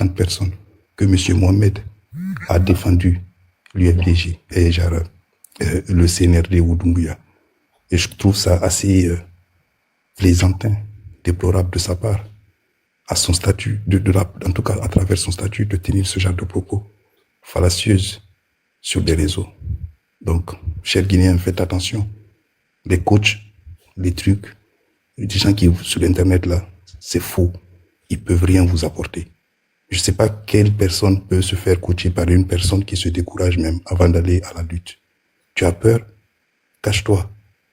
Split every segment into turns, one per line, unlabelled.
tant de personnes que M. Mohamed a défendu l'UFDG et le CNRD ou Doumbouya. Et je trouve ça assez plaisantin, déplorable de sa part, à son statut, en tout cas à travers son statut, de tenir ce genre de propos fallacieuses sur des réseaux. Donc, chers Guinéens, faites attention. Les coachs, les trucs, des gens qui sur Internet là, c'est faux. Ils peuvent rien vous apporter. Je ne sais pas quelle personne peut se faire coacher par une personne qui se décourage même avant d'aller à la lutte. Tu as peur? Cache-toi.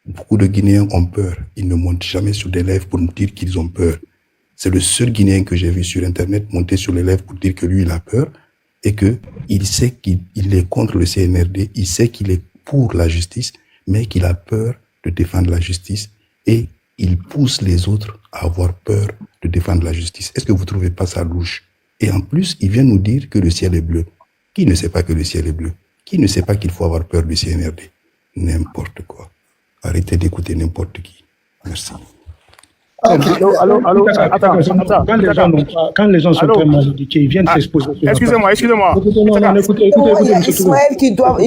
Beaucoup de Guinéens ont peur. Ils ne montent jamais sur des lèvres pour nous dire qu'ils ont peur. C'est le seul Guinéen que j'ai vu sur Internet monter sur les lèvres pour dire que lui, il a peur et que il sait qu'il est contre le CNRD, il sait qu'il est pour la justice, mais qu'il a peur de défendre la justice et il pousse les autres à avoir peur de défendre la justice. Est-ce que vous ne trouvez pas ça louche? Et en plus, il vient nous dire que le ciel est bleu. Qui ne sait pas que le ciel est bleu? Qui ne sait pas qu'il faut avoir peur du CNRD? N'importe quoi. Arrêtez d'écouter n'importe qui. Merci.
Quand les gens sont très mal éduqués, ils viennent s'exposer.
Excusez-moi.
Non, écoutez.
Ismaël qui doit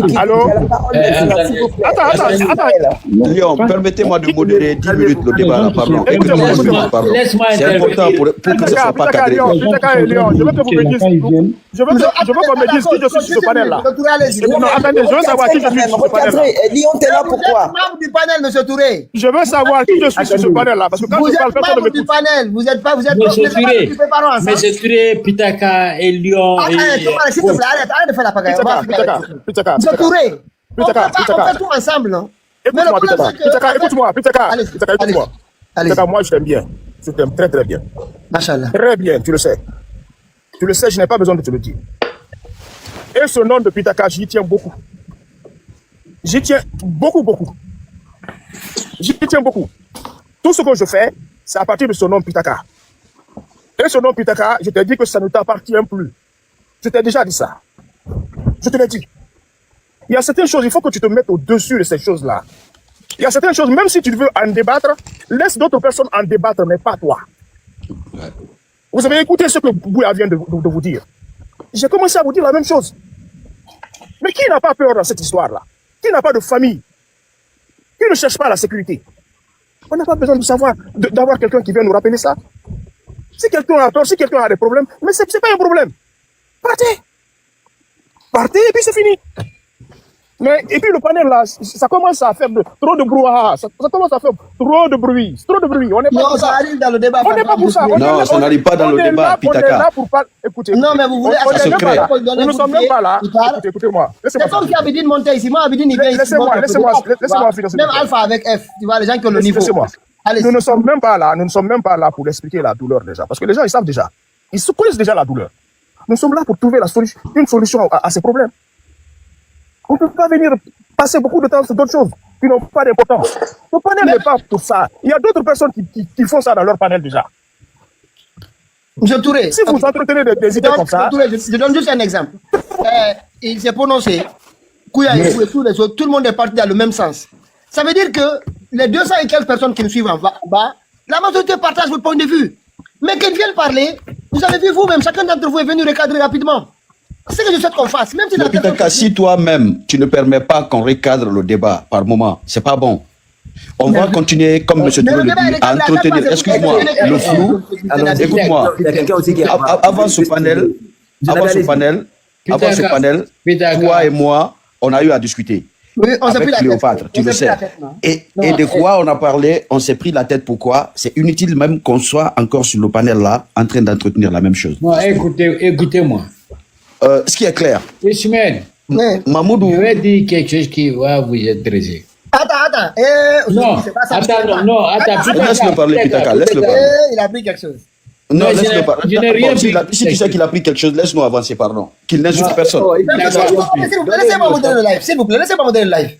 Léon, permettez-moi de modérer 10 minutes le débat. Pardon. C'est important pour que ce ne soit pas cadré.
Léon, je veux que vous me disiez. Je veux qu'on me dise qui je suis sur ce panel-là. Attendez, je veux savoir qui je suis sur ce panel-là.
Léon, t'es là pourquoi?
Membre du panel, M. Touré.
Je veux savoir qui je suis sur ce panel-là. Parce que quand je parle, personne ne
Membre du
m'écoute.
panel, vous êtes pas
Monsieur Touré, Pitaka et Lyon.
S'il te plaît, arrête de faire la pagaille.
Pitaka.
M. Touré, on fait tout ensemble, non?
Écoute-moi, Pitaka, écoute-moi.
Allez.
Pitaka, moi je t'aime bien. Je t'aime très très bien.
Machallah.
Très bien, tu le sais. Tu le sais, je n'ai pas besoin de te le dire. Et ce nom de Pitaka, j'y tiens beaucoup. J'y tiens beaucoup. J'y tiens beaucoup. Tout ce que je fais, c'est à partir de ce nom Pitaka. Et ce nom Pitaka, je t'ai dit que ça ne t'appartient plus. Je t'ai déjà dit ça. Je te l'ai dit. Il y a certaines choses, il faut que tu te mettes au-dessus de ces choses-là. Il y a certaines choses, même si tu veux en débattre, laisse d'autres personnes en débattre, mais pas toi. Vous avez écouté ce que Bouya vient de vous dire. J'ai commencé à vous dire la même chose. Mais qui n'a pas peur dans cette histoire-là? Qui n'a pas de famille? Qui ne cherche pas la sécurité? On n'a pas besoin de savoir, d'avoir quelqu'un qui vient nous rappeler ça. Si quelqu'un a peur, si quelqu'un a des problèmes, mais c'est pas un problème. Partez et puis c'est fini. Mais, et puis le panel là, ça commence à faire trop de brouhaha, ça commence à faire trop de bruit. On n'est pas pour ça.
Ça arrive dans le débat.
On n'est pas pour ça.
Non, ça n'arrive pas dans le débat,
On est
Pitaka.
là pour parler. Écoutez.
Non, mais vous voulez
Nous ne sommes même pas là. Écoutez-moi.
C'est comme si Abidine montait ici. Moi, Abidine, il vient ici.
Laissez-moi finir.
Même Alpha avec F, tu vois, les gens qui ont le niveau.
Laissez-moi. Nous ne sommes même pas là pour expliquer la douleur déjà. Parce que les gens, ils savent déjà. Ils se connaissent déjà la douleur. Nous sommes là pour trouver une solution à ces problèmes. On ne peut pas venir passer beaucoup de temps sur d'autres choses qui n'ont pas d'importance. Le panel n'est pas pour ça. Il y a d'autres personnes qui font ça dans leur panel déjà.
M. Touré.
Si vous entretenez des idées comme ça.
Je donne juste un exemple. Il s'est prononcé. Kouya et tous les autres, tout le monde est parti dans le même sens. Ça veut dire que les 200 et quelques personnes qui nous suivent en bas, la majorité partage votre point de vue. Mais qu'ils viennent parler, vous avez vu vous-même, chacun d'entre vous est venu recadrer rapidement. C'est ce que je souhaite qu'on fasse. Même si
Pitaka, si toi-même, tu ne permets pas qu'on recadre le débat par moment, c'est pas bon. On va continuer, comme M. Touré le dit, à entretenir, excuse-moi, le flou. Écoute-moi, avant ce panel, toi et moi, on a eu à discuter.
Oui, on s'est pris
avec
la tête.
Cléopâtre, tu le sais. Et de quoi on a parlé, on s'est pris la tête, pourquoi? C'est inutile même qu'on soit encore sur le panel là, en train d'entretenir la même chose.
Non, écoutez-moi.
Ce qui est clair.
Ismaël,
Mamoudou.
je vais dire quelque chose qui va vous intéresser.
Attends.
Laisse-le parler, Pitaka, laisse-le parler.
Il a pris quelque chose.
Non, laisse-le parler. Si tu sais qu'il a pris quelque chose, laisse-nous avancer, pardon. Qu'il n'insulte personne.
Laissez-moi vous donner le live, s'il vous plaît, laissez-moi vous donner le live.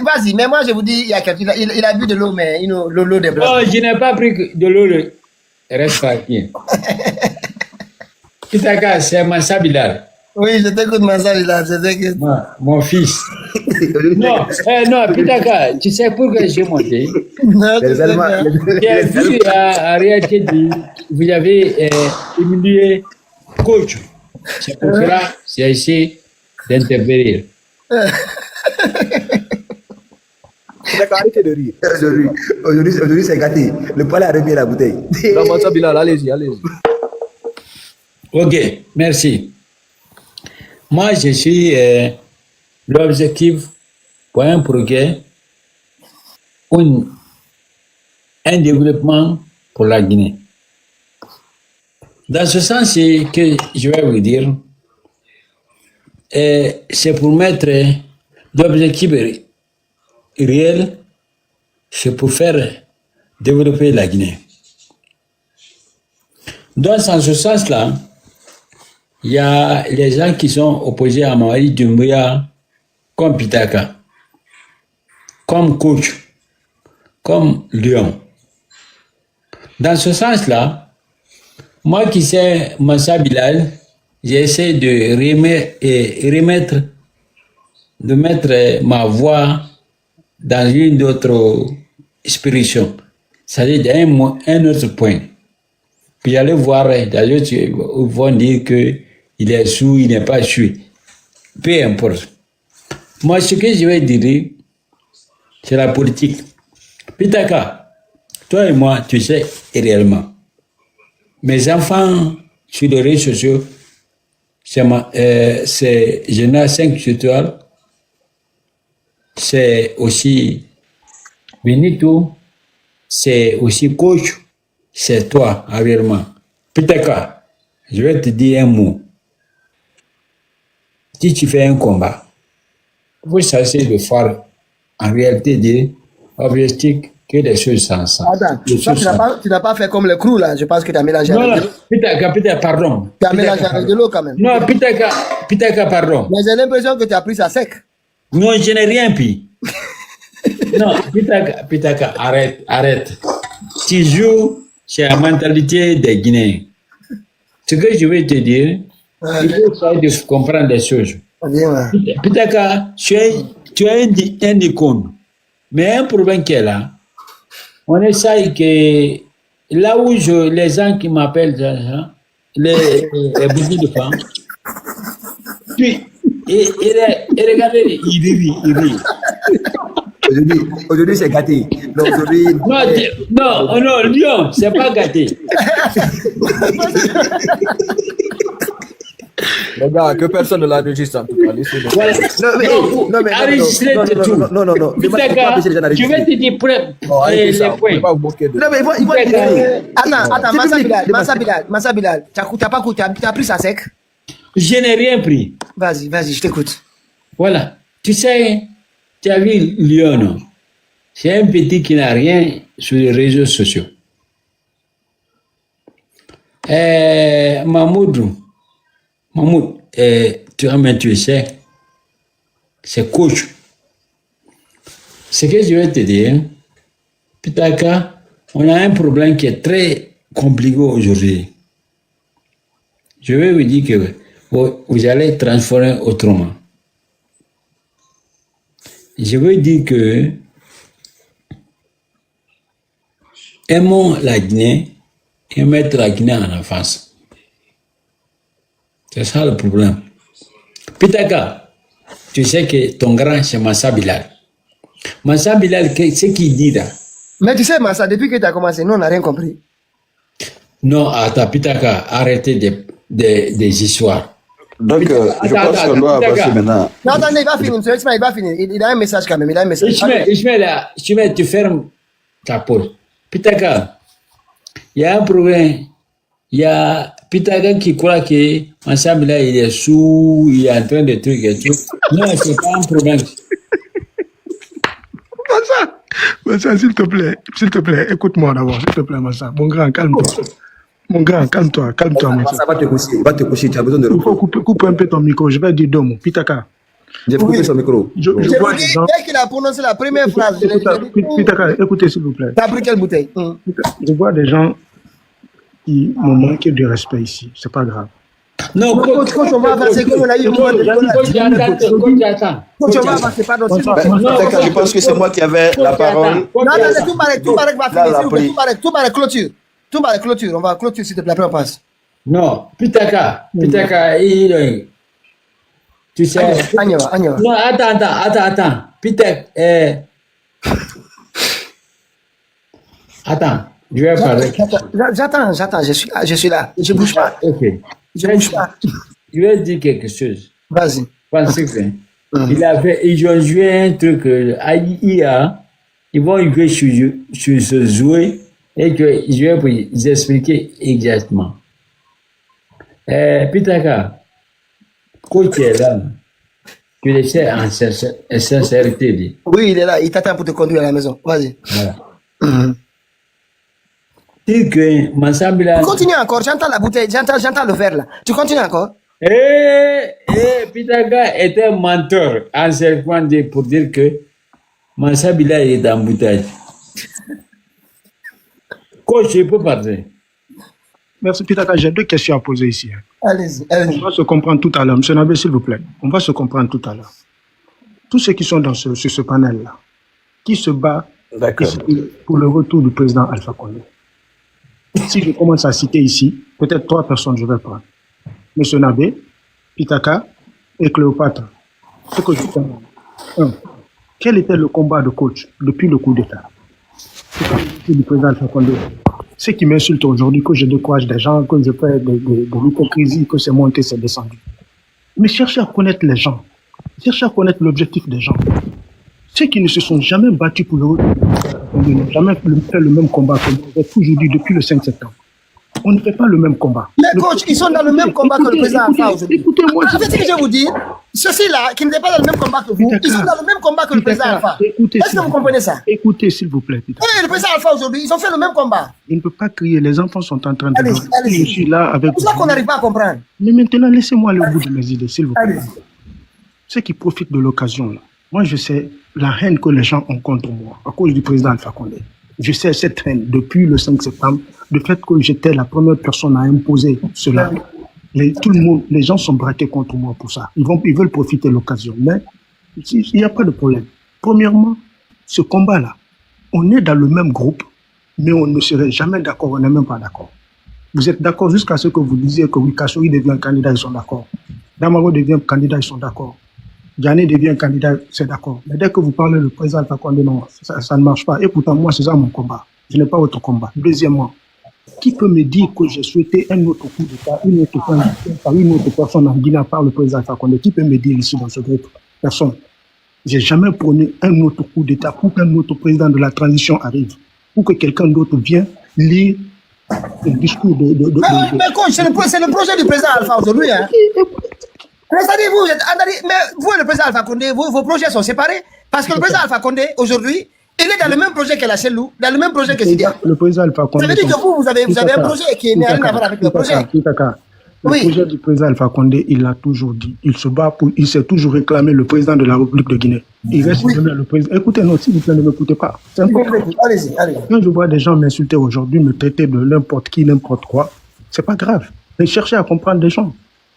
Vas-y, mais moi je vous dis, il a bu de l'eau, mais l'eau des blancs.
Non, je n'ai pas pris de l'eau. Reste tranquille. Pitaka, c'est Mansa Bilal.
Oui, je t'écoute, Mansa Bilal.
Mon fils. Non, Pitaka, tu sais pourquoi j'ai monté?
Non,
j'ai vu en réalité, vous avez humilié coach. C'est pour cela que j'ai essayé d'intervenir.
D'accord, arrêtez de rire.
Aujourd'hui, c'est gâté. Le palais a remis la bouteille.
Ramassa Bilal, allez-y, allez-y.
Ok, merci. Moi, je suis l'objectif pour un projet, un développement pour la Guinée. Dans ce sens, c'est que je vais vous dire, c'est pour mettre l'objectif réel, c'est pour faire développer la Guinée. Donc, dans ce sens-là, il y a les gens qui sont opposés à Mamadi Doumbouya comme Pitaka, comme coach, comme Lyon. Dans ce sens-là, moi qui sais Massa Bilal, j'essaie de mettre ma voix dans une autre expression, c'est-à-dire un autre point. Puis allez voir, d'ailleurs, ils vont dire qu'il est sous, il n'est pas sous. Peu importe. Moi, ce que je vais dire, c'est la politique. Pitaka, toi et moi, tu sais réellement. Mes enfants sur les réseaux sociaux, c'est Général 5 étoiles, c'est aussi Benito, c'est aussi coach, c'est toi, réellement. Pitaka, je vais te dire un mot. Si tu fais un combat, vous cessez de faire en réalité des objectifs que les choses sont ensemble.
Attends, tu n'as pas fait comme le crew là, je pense que tu as mélangé
Non,
avec de l'eau.
Pitaka, pardon.
Tu as mélangé avec de l'eau quand même.
Non, Pitaka, pardon.
Mais j'ai l'impression que tu as pris ça sec.
Non, je n'ai rien pris. Non, Pitaka, arrête. Tu joues, c'est la mentalité des Guinéens. Ce que je vais te dire, il faut essayer de comprendre les choses. Pitaka, tu es un icône. Mais un problème qui est là, on essaye que là où les gens qui m'appellent, les boutiques de femmes, puis, et regardez, il rit.
Aujourd'hui, c'est gâté.
Non, Lyon, c'est pas gâté.
Les gars, que personne ne l'enregistre en tout cas. Laissez-le.
Voilà. Enregistrez tout.
Non.
Pitaka, je vais te dire les points.
Pas vous moquer de.
Non, mais il faut
Attends, Massa Bilal, tu as pris ça sec?
Je n'ai rien pris.
Vas-y, je t'écoute.
Voilà. Tu sais, tu as vu Lyon, non? C'est un petit qui n'a rien sur les réseaux sociaux. Mahmoud, tu sais, c'est coach. Ce que je vais te dire, Pitaka, on a un problème qui est très compliqué aujourd'hui. Je vais vous dire que vous allez transformer autrement. Je veux dire que aimons la Guinée et mettre la Guinée en avance. C'est ça le problème. Pitaka, tu sais que ton grand, c'est Massa Bilal. Massa Bilal, ce qu'il dit là.
Mais tu sais, Massa, depuis que tu as commencé, nous, on n'a rien compris.
Non, attends, Pitaka, arrêtez des histoires.
Donc, je pense qu'on doit avancer maintenant.
Non, attendez, il va finir. Il va finir. Il a un message quand même.
Ishmael, tu fermes ta pause. Pitaka, il y a un problème. Il y a Pitaka qui croit que ensemble là, il est sous, il est en train de trucs et tout. Non, c'est pas un problème.
Massa, s'il te plaît, écoute-moi d'abord, s'il te plaît, Massa. Mon grand, calme-toi, Massa.
Ça va te coucher, tu as besoin de
Il faut couper un peu ton micro, je vais dire deux mots. Pitaka.
J'ai coupé son micro.
Je vois des gens.
Dès qu'il a prononcé la première phrase,
Pitaka, écoutez s'il vous plaît.
T'as pris quelle bouteille?
Je vois des gens qui m'ont manqué de respect ici, c'est pas grave.
Non,
coach, on va avancer comme on a eu.
Coach, attends.
Coach, on va avancer, pardon.
Je pense que c'est moi qui avais la parole.
Non, tout Barek va finir. Tout Barek, clôture. On va clôture, s'il te plaît, après on passe.
Non, Pitaka, tu sais.
Agneva.
Non, attends. Pitaka, attends, je vais parler.
J'attends, je suis là. Je bouge pas.
Ok.
Je bouge pas.
Je vais dire quelque chose.
Vas-y.
Pensez que ils ont joué un truc à IA, ils vont jouer sur ce jouet et que je vais vous expliquer exactement. Pitaka, coach est là. Tu le sais en sincérité.
Oui, il est là. Il t'attend pour te conduire à la maison. Vas-y.
Voilà. Dis que Mansambila.
Continue encore. J'entends la bouteille. J'entends le verre là. Tu continues encore?
Pitaka est un menteur en servant pour dire que Mansambila est en bouteille. Coach, je peux parler.
Merci, Pitaka. J'ai 2 questions à poser ici.
Allez-y.
On va se comprendre tout à l'heure. Monsieur Nabé, s'il vous plaît. On va se comprendre tout à l'heure. Tous ceux qui sont sur ce panel-là, qui se bat pour le retour du président Alpha Condé. Si je commence à citer ici, peut-être 3 personnes je vais prendre. Monsieur Nabé, Pitaka et Cléopâtre. Ce que je demande. 1. Quel était le combat de coach depuis le coup d'État du président Alpha Condé? Ce qui m'insulte aujourd'hui, que je décourage des gens, que je fais de l'hypocrisie, que c'est monté, c'est descendu. Mais cherchez à connaître les gens. Cherchez à connaître l'objectif des gens. Ceux qui ne se sont jamais battus pour le retour, n'ont jamais fait le même combat que nous avons toujours dit depuis le 5 septembre. On ne fait pas le même combat.
Mais coach, ils sont dans le même combat que le président Alpha aujourd'hui.
Écoutez-moi.
En fait, ce que je vais vous dire, ceux-là qui n'étaient pas dans le même combat que vous, ils sont dans le même combat que le président Alpha. Est-ce que vous comprenez ça?
Écoutez, s'il vous plaît.
Oui, le président Alpha aujourd'hui, ils ont fait le même combat.
Je ne peux pas crier, les enfants sont en train de...
Allez-y.
Je suis là avec...
C'est pour ça qu'on n'arrive pas à comprendre.
Mais maintenant, laissez-moi aller au bout de mes idées, s'il vous plaît. Ceux qui profitent de l'occasion, là. Moi, je sais la haine que les gens ont contre moi à cause du président Alpha Condé. Je sais cette haine depuis le 5 septembre, le fait que j'étais la première personne à imposer cela. Tout le monde, les gens sont braqués contre moi pour ça. Ils veulent profiter de l'occasion. Mais il n'y a pas de problème. Premièrement, ce combat-là, on est dans le même groupe, mais on ne serait jamais d'accord, on n'est même pas d'accord. Vous êtes d'accord jusqu'à ce que vous disiez que oui, Kassouri devient candidat, ils sont d'accord. Damaro devient candidat, ils sont d'accord. Diané devient candidat, c'est d'accord. Mais dès que vous parlez du président Alpha Condé, non, ça ne marche pas. Et pourtant, moi, c'est ça mon combat. Je n'ai pas votre combat. Deuxièmement, qui peut me dire que j'ai souhaité un autre coup d'État, une autre personne en Guinée par le président Alpha Condé? Qui peut me dire ici dans ce groupe? Personne. J'ai jamais prôné un autre coup d'État pour qu'un autre président de la transition arrive, pour que quelqu'un d'autre vienne lire le discours de...
Mais coach, c'est le projet du président Alpha aujourd'hui. Hein. C'est-à-dire, mais vous et le président Alpha Condé, vos projets sont séparés. Parce que le président Alpha Condé, aujourd'hui, il est dans le même projet que la Cellou, dans le même projet que Sidia.
Le président Alpha Condé...
Ça veut dire que vous avez un projet qui n'a rien à voir avec le projet.
Le projet du président Alpha Condé, il l'a toujours dit. Il se bat pour... Il s'est toujours réclamé le président de la République de Guinée. Il reste le président... Écoutez, non, s'il vous plaît, ne m'écoutez pas.
Allez-y.
Quand je vois des gens m'insulter aujourd'hui, me traiter de n'importe qui, n'importe quoi, c'est pas grave. Mais cherchez à comprendre des gens.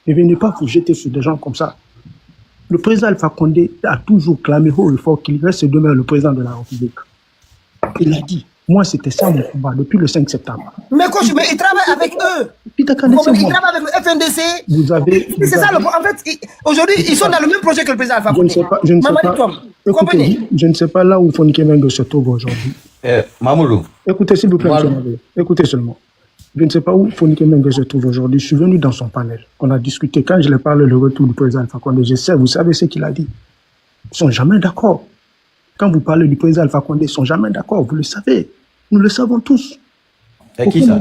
Ne venez pas vous jeter sur des gens comme ça. Le président Alpha Condé a toujours clamé haut et fort qu'il reste demain le président de la République. Il a dit. Moi, c'était ça mon combat depuis le 5 septembre.
Mais coach, il travaille avec eux. Il travaille avec le FNDC.
Vous avez...
C'est ça le point. En fait, aujourd'hui, ils sont dans le même projet que le président Alpha Condé.
Je ne sais pas là où Fonike Mengo se trouve aujourd'hui.
Mamoulou.
Écoutez, s'il vous plaît, écoutez seulement. Je ne sais pas où Fonike Mengo se trouve aujourd'hui. Je suis venu dans son panel. On a discuté. Quand je lui ai parlé le retour du président Alpha Condé, vous savez ce qu'il a dit. Ils ne sont jamais d'accord. Quand vous parlez du président Alpha Condé, ils ne sont jamais d'accord. Vous le savez. Nous le savons tous.
Et qui ça?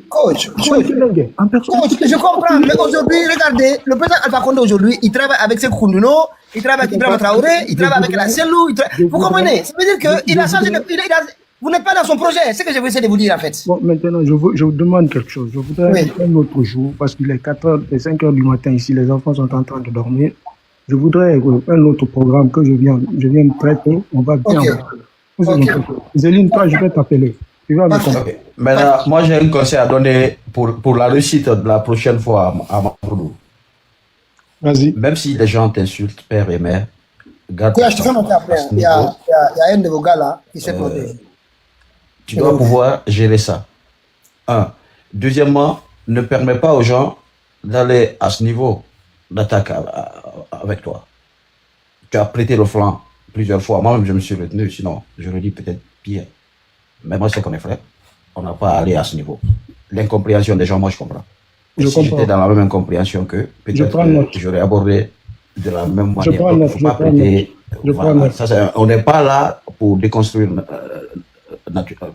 Coach, je comprends. Mais aujourd'hui, regardez, le président Alpha Condé aujourd'hui, il travaille avec ses Koundouno, il travaille avec Ibrahima Traoré, il travaille avec la Cellou. Vous comprenez? Ça veut dire qu'il a changé de... Vous n'êtes pas dans son projet, c'est ce que je vais essayer de vous dire en fait.
Bon, maintenant, je vous demande quelque chose. Je voudrais un autre jour, parce qu'il est 4h et 5h du matin ici, les enfants sont en train de dormir. Je voudrais un autre programme que je viens très tôt. On va bien parler. Zéline, toi, je vais t'appeler. Tu vas me comprendre.
Maintenant, moi, j'ai un conseil à donner pour la réussite de la prochaine fois à Mamoudou.
Vas-y.
Même si les gens t'insultent, père et mère, garde.
Je te fais monter après. Il y a un de vos gars là qui s'est protéger.
Tu dois pouvoir gérer ça. Un. Deuxièmement, ne permet pas aux gens d'aller à ce niveau d'attaque avec toi. Tu as prêté le flanc plusieurs fois. Moi-même, je me suis retenu, sinon, j'aurais dit peut-être pire. Mais moi, c'est qu'on est frère. On n'a pas allé à ce niveau. L'incompréhension des gens, moi, je comprends. Et si j'étais dans la même incompréhension que peut-être que j'aurais abordé de la même manière. Donc, il ne faut pas prêter. Voilà. On n'est pas là pour déconstruire naturellement.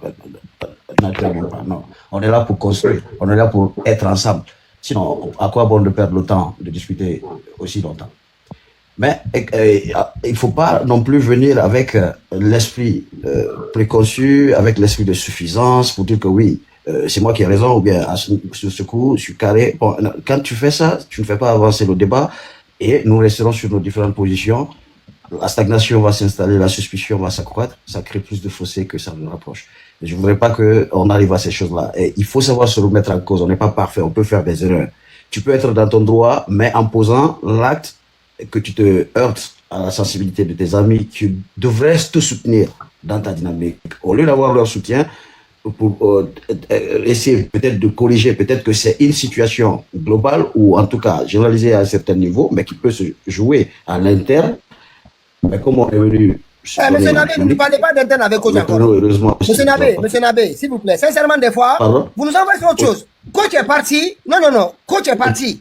Non. On est là pour construire. On est là pour être ensemble. Sinon, à quoi bon de perdre le temps de discuter aussi longtemps? Mais il ne faut pas non plus venir avec l'esprit préconçu, avec l'esprit de suffisance pour dire que oui, c'est moi qui ai raison, ou bien sur ce coup, je suis carré. Bon, quand tu fais ça, tu ne fais pas avancer le débat et nous resterons sur nos différentes positions. La stagnation va s'installer, la suspicion va s'accroître, ça crée plus de fossés que ça nous rapproche. Je ne voudrais pas qu'on arrive à ces choses-là. Et il faut savoir se remettre en cause. On n'est pas parfait, on peut faire des erreurs. Tu peux être dans ton droit, mais en posant l'acte que tu te heurtes à la sensibilité de tes amis, tu devrais te soutenir dans ta dynamique. Au lieu d'avoir leur soutien, pour essayer peut-être de corriger, peut-être que c'est une situation globale ou en tout cas généralisée à un certain niveau, mais qui peut se jouer à l'interne. Mais comme on est venu...
Monsieur Nabé, ne parlez pas d'interne avec coach encore. Monsieur Nabé, s'il vous plaît, sincèrement, des fois, vous nous envoyez sur autre chose. Coach est parti. Non, coach est parti.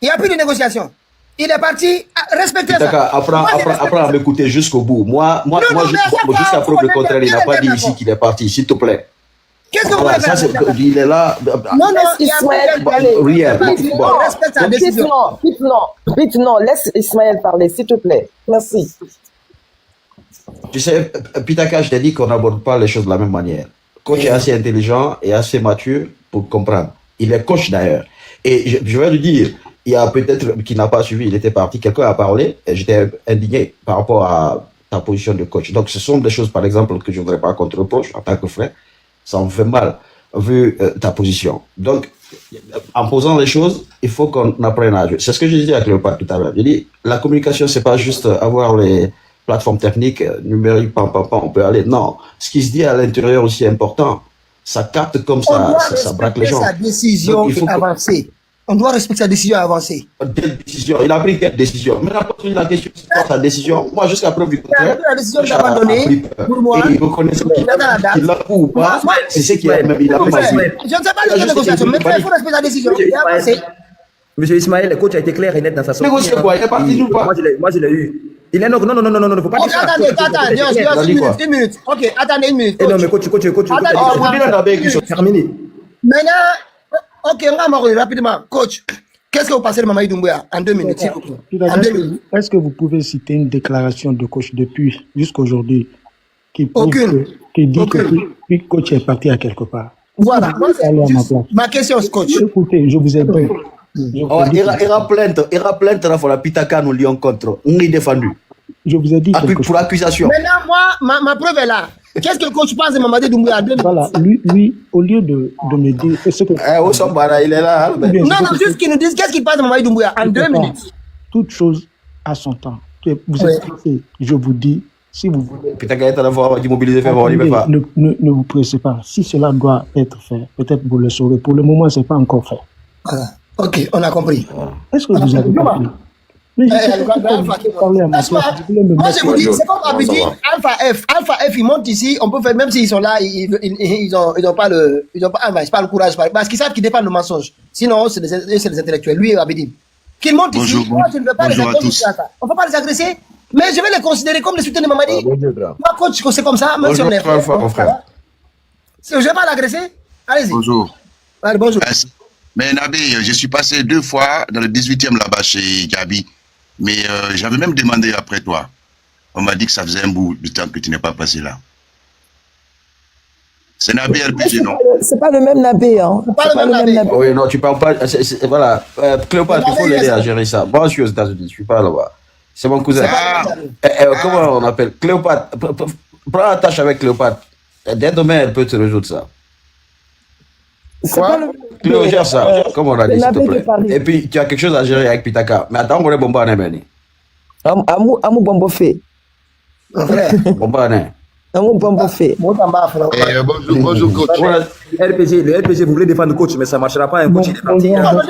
Il n'y a plus de négociation. Il est parti. Respectez ça.
Apprends à m'écouter jusqu'au bout. Moi, jusqu'à preuve le contraire, il n'a pas dit ici qu'il est parti, s'il te plaît.
Qu'est-ce que vous voulez faire?
Il est là.
Non, Ismaël parler.
Rien.
Respecte sa décision.
Vite, non, laisse Ismaël parler, s'il te plaît. Merci.
Tu sais, Pitaka, je t'ai dit qu'on n'aborde pas les choses de la même manière. Coach est assez intelligent et assez mature pour comprendre. Il est coach d'ailleurs. Et je vais lui dire, il y a peut-être qui n'a pas suivi, il était parti, quelqu'un a parlé, et j'étais indigné par rapport à ta position de coach. Donc ce sont des choses, par exemple, que je ne voudrais pas qu'on te reproche en tant que frère. Ça me fait mal, vu ta position. Donc, en posant les choses, il faut qu'on apprenne à jouer. C'est ce que je disais à Cléopâtre tout à l'heure. J'ai dit, la communication, c'est pas juste avoir les plateformes techniques, numériques, on peut aller. Non, ce qui se dit à l'intérieur aussi est important. Ça capte comme ça braque les gens.
Sa décision
Donc,
avancée. On doit respecter sa décision avancée.
Il a pris quelle décision? Mais la posé la question, c'est quoi sa décision? Moi, jusqu'à preuve du contraire,
la décision d'abandonner, pour moi,
il reconnaît qu'il l'a ou pas, c'est ce qu'il a même, il a même
je ne sais pas les négociations, mais il faut respecter la décision.
Monsieur Ismaël, le coach a été clair et net dans sa sortie.
Négocier quoi? Il est parti ou pas?
Moi, je l'ai eu. Il est non, faut pas dire ça.
Attendez, une minute. Ok, attendez une minute.
Non, mais coach. Terminé.
Maintenant, ok, on va m'arrêter rapidement. Coach, qu'est-ce que vous pensez de Mamadi Doumbouya en 2 minutes, s'il vous plaît?
Est-ce que vous pouvez citer une déclaration de coach depuis jusqu'à aujourd'hui qui dit que le coach est parti à quelque part?
Voilà. Ma question, coach.
Écoutez, je vous ai dit.
Il a plainte là pour la Pitaka nous lions contre. On est défendu.
Je vous ai dit
pour l'accusation.
Maintenant, moi, ma preuve est là. Qu'est-ce que le coach pense de Mamadi Doumbouya en 2 minutes?
Voilà, lui, au lieu de me dire ce que...
il est là.
Non, juste qu'il nous dise qu'est-ce qu'il pense de Mamadi Doumbouya en 2 minutes.
Toute chose à son temps. Vous êtes pressé, je vous dis, si vous voulez...
Pitaka est à la fois immobilisé,
ne vous pressez pas. Si cela doit être fait, peut-être vous le saurez. Pour le moment, ce n'est pas encore fait.
Voilà. Ok, on a compris.
Est-ce que vous avez compris?
Moi, je vous dis, c'est comme Abidi, Alpha F, ils montent ici, on peut faire, même s'ils sont là, ils ont pas le courage, parce qu'ils savent qu'ils dépendent de mensonges. Sinon, c'est des intellectuels, lui et Abidi. Qu'ils montent ici, moi, je ne veux pas les agresser. On ne peut pas les agresser, mais je vais les considérer comme les soutiens de Mamadi. Moi, coach, c'est comme ça, même si on est frère. Je ne vais pas l'agresser. Allez-y.
Bonjour.
Allez, bonjour.
Mais Nabé, je suis passé 2 fois dans le 18e là-bas chez Gabi. Mais j'avais même demandé après toi. On m'a dit que ça faisait un bout de temps que tu n'es pas passé là. C'est Nabé RPG, non?
C'est pas le même Nabé, hein.
C'est pas le même Nabé.
Oui, non, tu parles pas. Voilà. Cléopâtre, il faut l'aider à gérer ça. Moi, je suis aux États-Unis, je suis pas là-bas. C'est mon cousin. Comment on appelle? Cléopâtre. Prends la tâche avec Cléopâtre. Dès demain, elle peut te résoudre ça.
Quoi?
Cléo, gère ça, comme on a dit, s'il te plaît. Et puis, tu as quelque chose à gérer avec Pitaka. Mais attends, on est Bomba Nemeni.
Amou Bombo fait.
Bomba Nemeni.
On peut faire.
Bonjour, coach. Voilà, le RPG, vous voulez défendre le coach, mais ça ne marchera pas. Un coach, il est parti.
Moi,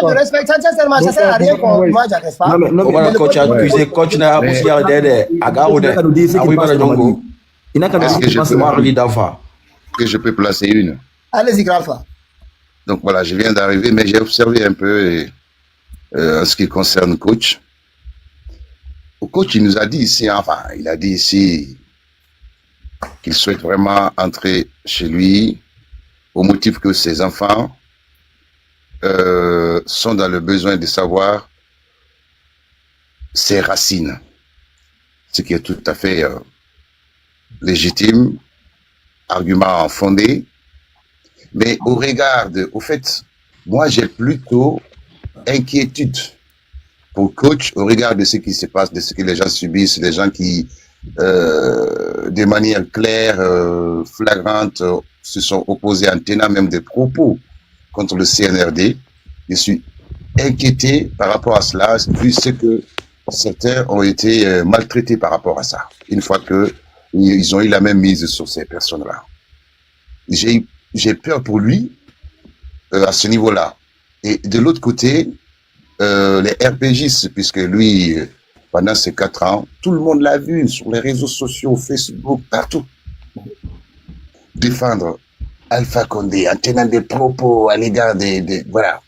je respecte, sincèrement, ça sert à rien qu'on moi, je respecte pas.
Non,
Voilà,
mais
coach a accusé, coach n'a pas aussi arrêté à Garoude.
il n'a qu'à nous
Est-ce que je
dire
que je peux placer une?
Allez-y, Gralfa.
Donc voilà, je viens d'arriver, mais j'ai observé un peu en ce qui concerne coach. Le coach, il nous a dit ici, enfin, il a dit ici qu'il souhaite vraiment entrer chez lui au motif que ses enfants sont dans le besoin de savoir ses racines, ce qui est tout à fait légitime, argument fondé, mais au regard de, au fait, moi j'ai plutôt inquiétude pour le coach au regard de ce qui se passe, de ce que les gens subissent, les gens qui, de manière claire, flagrante, se sont opposés en tenant même des propos contre le CNRD. Je suis inquiété par rapport à cela, vu ce que certains ont été maltraités par rapport à ça, une fois que ils ont eu la même mise sur ces personnes-là. J'ai peur pour lui à ce niveau-là. Et de l'autre côté, les RPGistes, puisque lui, pendant ces 4 ans, tout le monde l'a vu sur les réseaux sociaux, Facebook, partout, défendre Alpha Condé en tenant des propos à l'égard des voilà.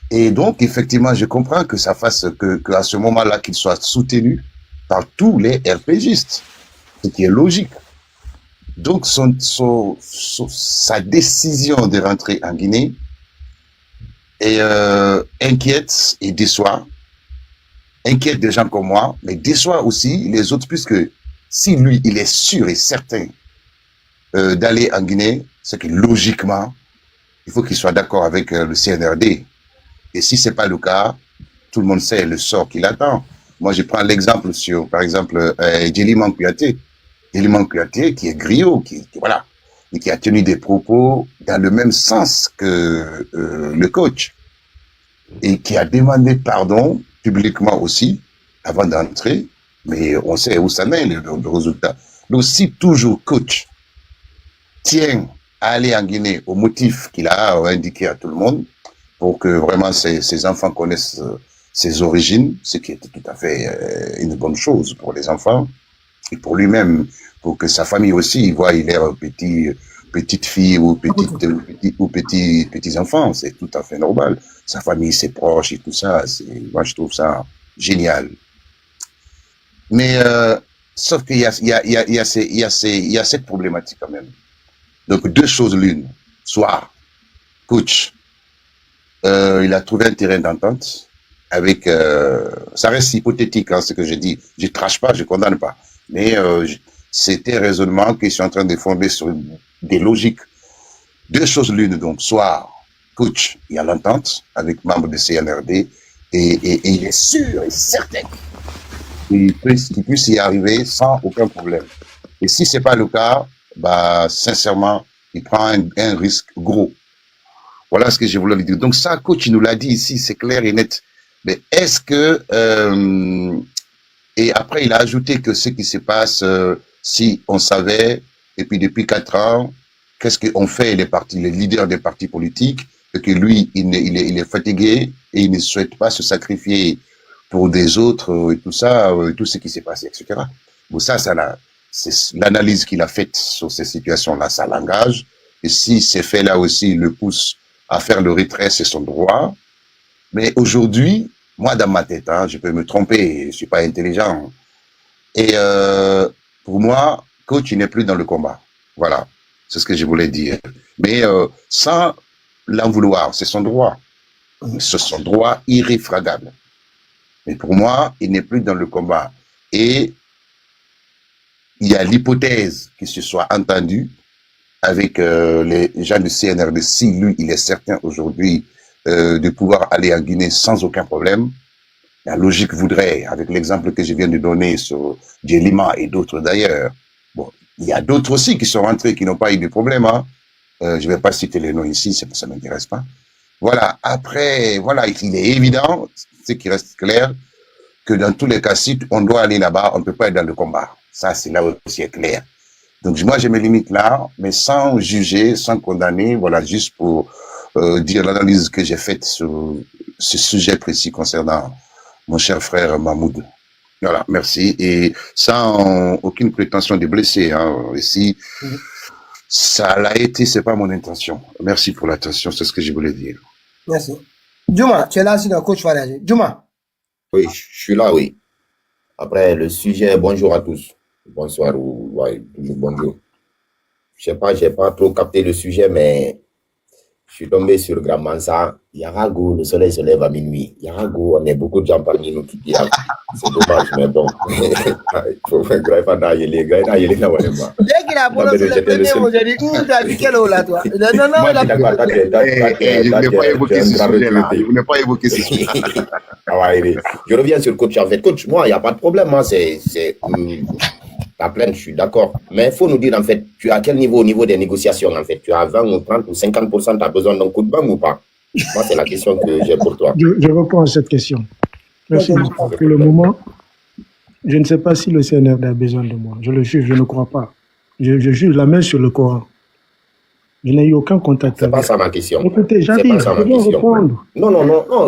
Et donc, effectivement, je comprends que ça fasse que à ce moment-là, qu'il soit soutenu par tous les RPGistes, ce qui est logique. Donc, sa décision de rentrer en Guinée est inquiète et déçoit. Inquiète des gens comme moi, mais déçoit aussi les autres, puisque si lui, il est sûr et certain d'aller en Guinée, c'est que logiquement, il faut qu'il soit d'accord avec le CNRD. Et si c'est pas le cas, tout le monde sait le sort qu'il attend. Moi, je prends l'exemple sur, par exemple, Djeliman Kouyaté. Djeliman Kouyaté, qui est griot, voilà, et qui a tenu des propos dans le même sens que le coach, et qui a demandé pardon publiquement aussi, avant d'entrer, mais on sait où ça mène, le résultat. Donc, si toujours coach tient à aller en Guinée au motif qu'il a indiqué à tout le monde, pour que vraiment ses enfants connaissent ses origines, ce qui était tout à fait une bonne chose pour les enfants, et pour lui-même, pour que sa famille aussi voit il est petite fille ou petits enfants, c'est tout à fait normal. Sa famille, ses proches et tout ça, moi je trouve ça génial. Mais sauf qu'il y a cette problématique quand même. Donc 2 choses l'une, soit coach, il a trouvé un terrain d'entente avec, ça reste hypothétique hein, ce que je dis, je trache pas, je condamne pas, mais c'était un raisonnement qu'ils sont en train de fonder sur des logiques. 2 choses l'une, donc soit coach, il y a l'entente avec membres du CNRD et il est sûr et certain qu'il puisse y arriver sans aucun problème. Et si c'est pas le cas, bah sincèrement, il prend un risque gros. Voilà ce que je voulais lui dire. Donc ça, coach, il nous l'a dit ici, c'est clair et net. Mais est-ce que... et après, il a ajouté que ce qui se passe, si on savait, et puis depuis 4 ans, qu'est-ce qu'on fait les leaders des partis politiques, et que lui, il est fatigué, et il ne souhaite pas se sacrifier pour des autres, et tout ça, tout ce qui s'est passé, etc. Bon, ça c'est l'analyse qu'il a faite sur ces situations-là, ça l'engage. Et si ces faits-là aussi le poussent à faire le retrait, c'est son droit. Mais aujourd'hui, moi, dans ma tête, hein, je peux me tromper, je suis pas intelligent. Et pour moi, coach, il n'est plus dans le combat. Voilà, c'est ce que je voulais dire. Mais sans l'en vouloir, c'est son droit. C'est son droit irréfragable. Mais pour moi, il n'est plus dans le combat. Et il y a l'hypothèse qu'il se soit entendu avec les gens du CNRD, si lui, il est certain aujourd'hui de pouvoir aller en Guinée sans aucun problème. La logique voudrait, avec l'exemple que je viens de donner sur Djeliman et d'autres d'ailleurs, bon, il y a d'autres aussi qui sont rentrés, qui n'ont pas eu de problème. Hein. Je ne vais pas citer les noms ici, ça ne m'intéresse pas. Voilà, après, voilà, il est évident, ce qui reste clair, que dans tous les cas, si on doit aller là-bas, on ne peut pas être dans le combat. Ça, c'est là aussi est clair. Donc, moi, je me limite là, mais sans juger, sans condamner, voilà, juste pour dire l'analyse que j'ai faite sur ce sujet précis concernant mon cher frère Mahmoud. Voilà, merci. Et sans aucune prétention de blesser, hein. Ici, ça l'a été, c'est pas mon intention. Merci pour l'attention, c'est ce que je voulais dire.
Merci. Juma, tu es là, sinon coach va réagir. Juma.
Oui, je suis là, oui. Après, le sujet, bonjour à tous. Bonsoir ou ouais, toujours bonjour. Je sais pas trop capté le sujet, mais je suis tombé sur Grand Mansa. Yarago, le soleil se lève à minuit. Yarago, on est beaucoup de gens parmi nous qui disent. C'est dommage, mais bon. Il faut faire grave à les gars, il est là, ouais.
Dès qu'il a prononcé le premier mot, j'ai dit, tu as dit quel eau là, toi? Non, il a
Je n'ai pas évoqué ce sujet-là. Je n'ai pas évoqué ce sujet.
Je reviens sur coach. En fait, coach, moi, il n'y a pas de problème. Moi, c'est ta plainte, je suis d'accord. Mais il faut nous dire, en fait, tu es à quel niveau au niveau des négociations, en fait? Tu as 20 ou 30 ou 50%, tu as besoin d'un coup de bang ou pas? Moi, c'est la question que j'ai pour toi.
Je réponds à cette question. Merci. Pour le moment, je ne sais pas si le CNRD a besoin de moi. Je le juge, je ne crois pas. Je juge la main sur le Coran. Je n'ai eu aucun contact
avec. C'est pas ça ma question.
Écoutez, j'arrive, je vais répondre.
Non,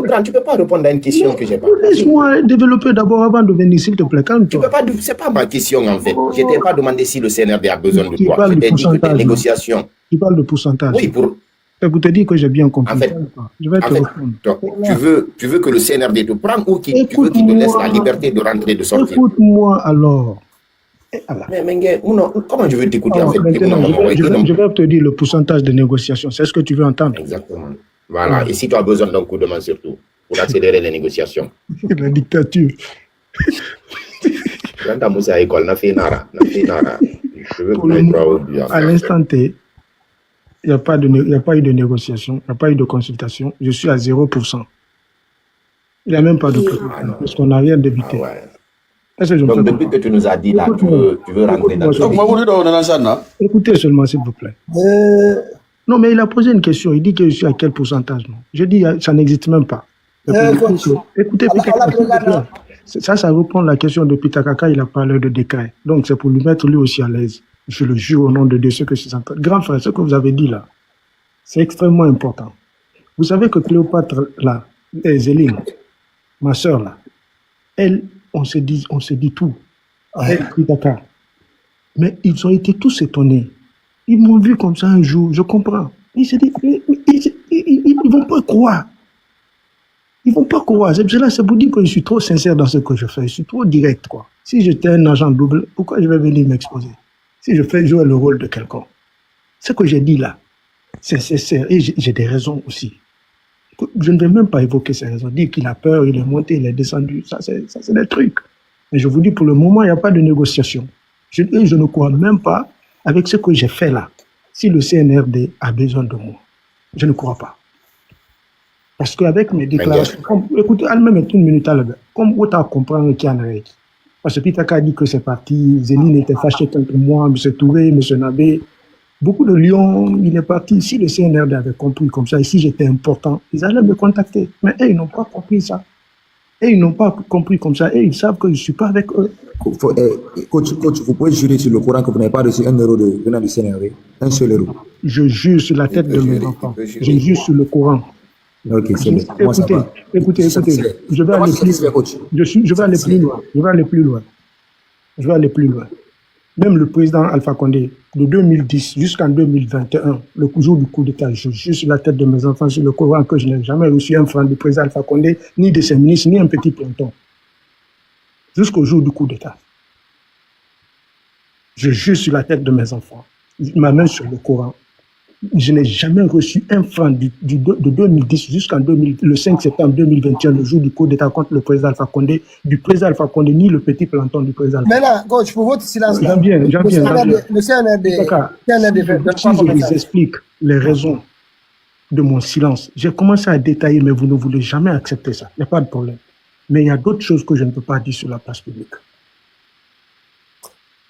Grand, tu ne peux pas répondre à une question que j'ai pas.
Laisse-moi développer d'abord avant de venir, s'il te plaît, calme-toi.
C'est pas ma question, en fait. Je ne t'ai pas demandé si le CNRD a besoin de toi. Je t'ai dit que tes négociations.
Tu parles de pourcentage.
Oui,
pour te dire que j'ai bien compris.
En fait,
je vais te
répondre. Tu veux que le CNRD te prenne ou tu veux qu'il te laisse la liberté de rentrer et de sortir?
Écoute-moi alors.
Mais comment je veux t'écouter en fait?
Je vais te dire le pourcentage de négociation. C'est ce que tu veux entendre.
Exactement. Voilà. Et si tu as besoin d'un coup de main surtout, pour accélérer les négociations.
La dictature. À l'instant T, il n'y a pas eu de négociation, il n'y a pas eu de consultation. Je suis à 0%. Il n'y a même pas de préparation, parce qu'on n'a rien débuté.
Donc, depuis que tu nous as dit là, tu veux rentrer dans le...
Écoutez seulement, s'il vous plaît. Non, mais il a posé une question. Il dit que je suis à quel pourcentage, non? Je dis, ça n'existe même pas. Écoutez, ça reprend la question de Pitakaka. Il a parlé de décret. Donc, c'est pour lui mettre lui aussi à l'aise. Je le jure au nom de Dieu, ce que c'est. Grand frère, ce que vous avez dit là, c'est extrêmement important. Vous savez que Cléopâtre, là, Zéline, ma soeur, là, elle, on se dit tout. Elle, Pitaka. Mais ils ont été tous étonnés. Ils m'ont vu comme ça un jour, je comprends. Ils se disent, ils vont pas croire. Ils vont pas croire. C'est pour dire que je suis trop sincère dans ce que je fais. Je suis trop direct, quoi. Si j'étais un agent double, pourquoi je vais venir m'exposer? Si je fais jouer le rôle de quelqu'un. Ce que j'ai dit là, c'est sincère. Et j'ai des raisons aussi. Je ne vais même pas évoquer ces raisons. Dire qu'il a peur, il est monté, il est descendu. Ça, c'est des trucs. Mais je vous dis, pour le moment, il n'y a pas de négociation. Je ne crois même pas avec ce que j'ai fait là. Si le CNRD a besoin de moi, je ne crois pas. Parce qu'avec mes déclarations, écoutez, elle-même est une minute à l'heure. Comme vous t'as compris qu'il y a un règle. Parce que Pitaka a dit que c'est parti, Zéline était fâché contre moi, M. Touré, M. Nabé. Beaucoup de lions, il est parti. Si le CNRD avait compris comme ça, et si j'étais important, ils allaient me contacter. Mais eux, ils n'ont pas compris ça. Et ils n'ont pas compris comme ça. Et ils savent que je ne suis pas avec eux.
Coach, vous pouvez jurer sur le Coran que vous n'avez pas reçu 1 euro venant du CNRD. 1 seul euro.
Je jure sur la tête de mes enfants. Je jure sur le Coran.
Ok, c'est bon.
Écoutez. Je vais aller plus loin. Je vais aller plus loin. Même le président Alpha Condé, de 2010 jusqu'en 2021, le jour du coup d'État, je jure sur la tête de mes enfants, sur le Coran, que je n'ai jamais reçu un franc du président Alpha Condé, ni de ses ministres, ni un petit planton. Jusqu'au jour du coup d'État. Je jure sur la tête de mes enfants, ma main sur le Coran. Je n'ai jamais reçu un franc de 2010 jusqu'en le 5 septembre 2021, le jour du coup d'État contre le président Alpha Condé, du président Alpha Condé, ni le petit planton du président Alpha Condé.
Mais là, coach, pour votre silence,
j'en viens.
Le CNRD,
si je vous explique les raisons de mon silence, j'ai commencé à détailler, mais vous ne voulez jamais accepter ça. Il n'y a pas de problème. Mais il y a d'autres choses que je ne peux pas dire sur la place publique.